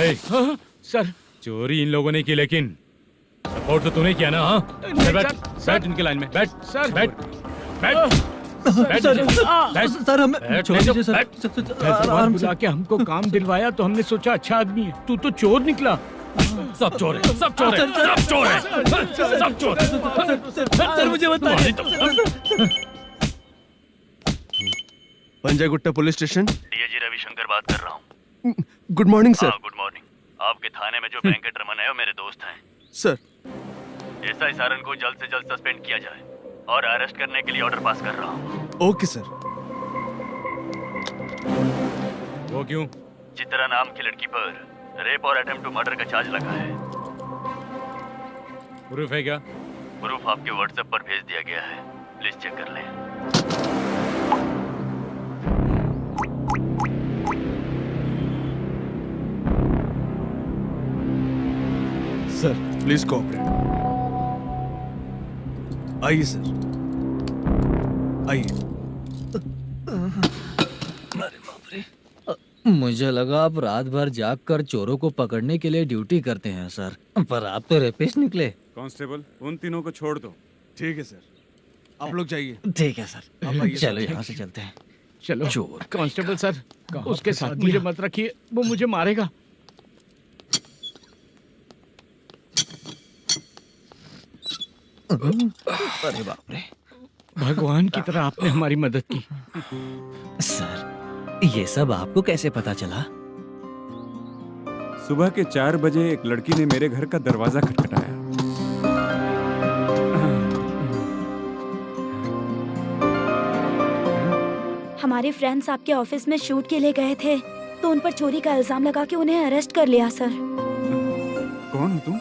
हे, सर चोरी इन लोगों ने की, लेकिन सपोर्ट तो तूने किया ना? हाँ, चल बैठ, बैठ इनके लाइन में, बैठ, सर, बैठ, बैठ, बैठ, सर हमें बैठ, छोड़ दीजिए सर। आराम बुला के हमको काम दिलवाया तो हमने सोचा अच्छा आदमी है, तू तो चोर निकला। सब चोर है, सब चोर है, सब चोर है, सब चोर है। सर मुझे बताइए। Panjagutta police station. DIG Ravishankar बात कर रहा हूँ। Good morning sir. Good morning. आपके थाने में जो वेंकट रमन है वो मेरे दोस्त हैं। सर एसआई सारन को जल्द से जल्द सस्पेंड किया जाए और अरेस्ट करने के लिए ऑर्डर पास कर रहा हूँ। Okay sir. वो क्यों? चित्रा नाम की लड़की पर रेप और अटेम्प्ट टू मर्डर का चार्ज लगा है। प्रूफ है क्या? प्रूफ आपके व्हाट्सएप पर भेज दिया गया है, प्लीज चेक कर लें। Sir please cooperate. आइए सर, आइए। मुझे लगा आप रात भर जाग कर चोरों को पकड़ने के लिए ड्यूटी करते हैं सर, पर आप तो रेपिस्ट निकले। कांस्टेबल, उन तीनों को छोड़ दो। ठीक है सर, आप लोग जाइए। ठीक है सर, आप आइए। चलो यहाँ से चलते हैं। चलो चोर कांस्टेबल सर, उसके साथ मुझे मत रखिए, वो मुझे मारेगा। अरे बाप रे, भगवान की तरह आपने हमारी मदद की। सर ये सब आपको कैसे पता चला? सुबह के 4 बजे एक लड़की ने मेरे घर का दरवाजा खटखटाया। हमारे फ्रेंड्स आपके ऑफिस में शूट के लिए गए थे तो उन पर चोरी का इल्जाम लगा के उन्हें अरेस्ट कर लिया सर। कौन हो तुम?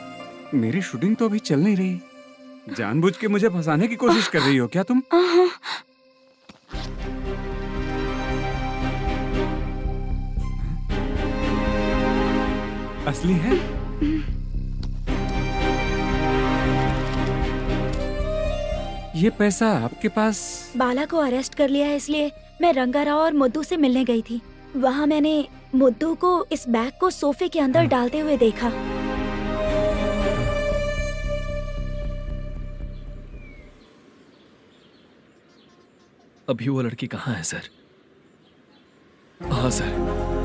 मेरी शूटिंग तो अभी चल नहीं रही। जानबूझ के मुझे फंसाने की कोशिश कर रही हो क्या तुम? असली है? ये पैसा आपके पास? बाला को अरेस्ट कर लिया है इसलिए मैं रंगाराव और मुद्दू से मिलने गई थी। वहाँ मैंने मुद्दू को इस बैग को सोफे के अंदर डालते हुए देखा। अभी वो लड़की कहाँ है सर? हाँ सर।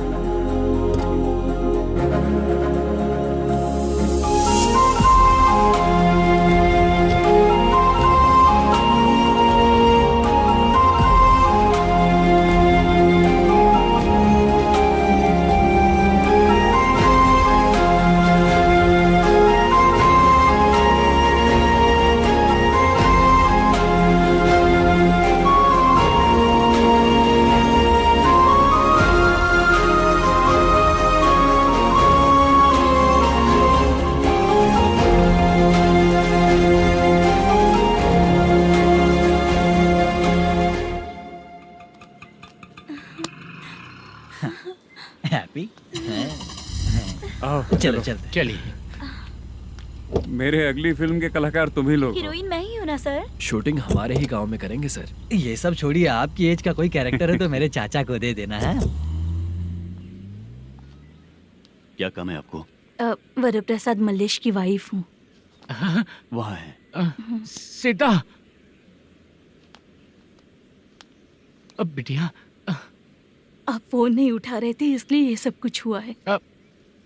हैप्पी? चलो चलते। चलिए। मेरे अगली फिल्म के कलाकार तुम ही लोग हो। हीरोइन मैं ही हूँ ना सर। शूटिंग हमारे ही गांव में करेंगे सर। ये सब छोड़िए, आपकी एज का कोई कैरेक्टर है तो मेरे चाचा को दे देना है। क्या काम है आपको? वरप्रसाद मल्लेश की वाइफ हूँ। वहाँ है। सीता। अब बिटिया, आप फोन नहीं उठा रहे थे इसलिए ये सब कुछ हुआ है।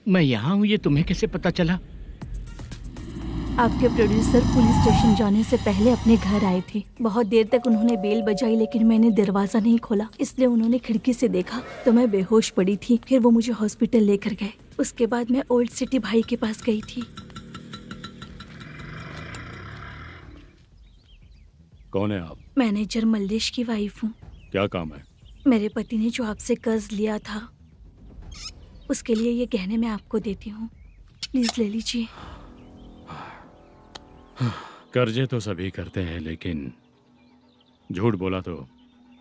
मैं यहाँ हूँ, ये तुम्हें कैसे पता चला? आपके प्रोड्यूसर पुलिस स्टेशन जाने से पहले अपने घर आए थे। बहुत देर तक उन्होंने बेल बजाई लेकिन मैंने दरवाजा नहीं खोला, इसलिए उन्होंने खिड़की से देखा तो मैं बेहोश पड़ी थी। फिर वो मुझे हॉस्पिटल लेकर गए। उसके बाद मैं ओल्ड सिटी भाई के पास गई थी। कौन है आप? मैनेजर मल्लेश की वाइफ हूँ। क्या काम है? मेरे पति ने जो आपसे कर्ज लिया था उसके लिए ये गहने मैं आपको देती हूँ, प्लीज ले लीजिए। कर्जे तो सभी करते हैं, लेकिन झूठ बोला तो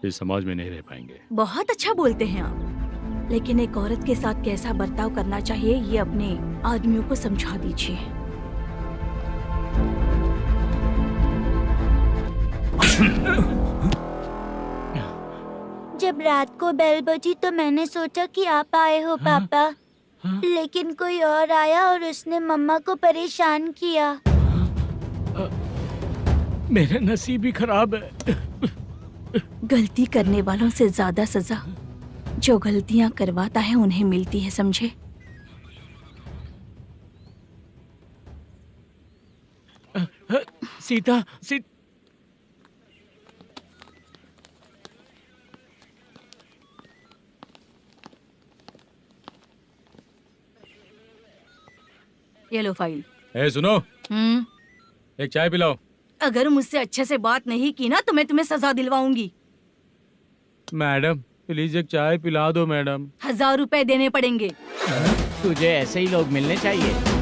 इस समाज में नहीं रह पाएंगे। बहुत अच्छा बोलते हैं आप, लेकिन एक औरत के साथ कैसा बर्ताव करना चाहिए ये अपने आदमियों को समझा दीजिए। जब रात को बेल बजी तो मैंने सोचा कि आप आए हो पापा। लेकिन कोई और आया और उसने मम्मा को परेशान किया। मेरा नसीब ही खराब है। गलती करने वालों से ज्यादा सजा जो गलतियां करवाता है उन्हें मिलती है, समझे? सीता ये लो फाइल। ए सुनो, एक चाय पिलाओ। अगर मुझसे अच्छे से बात नहीं की ना तो मैं तुम्हें सजा दिलवाऊंगी। मैडम प्लीज एक चाय पिला दो मैडम। 1000 रुपए देने पड़ेंगे। तुझे ऐसे ही लोग मिलने चाहिए।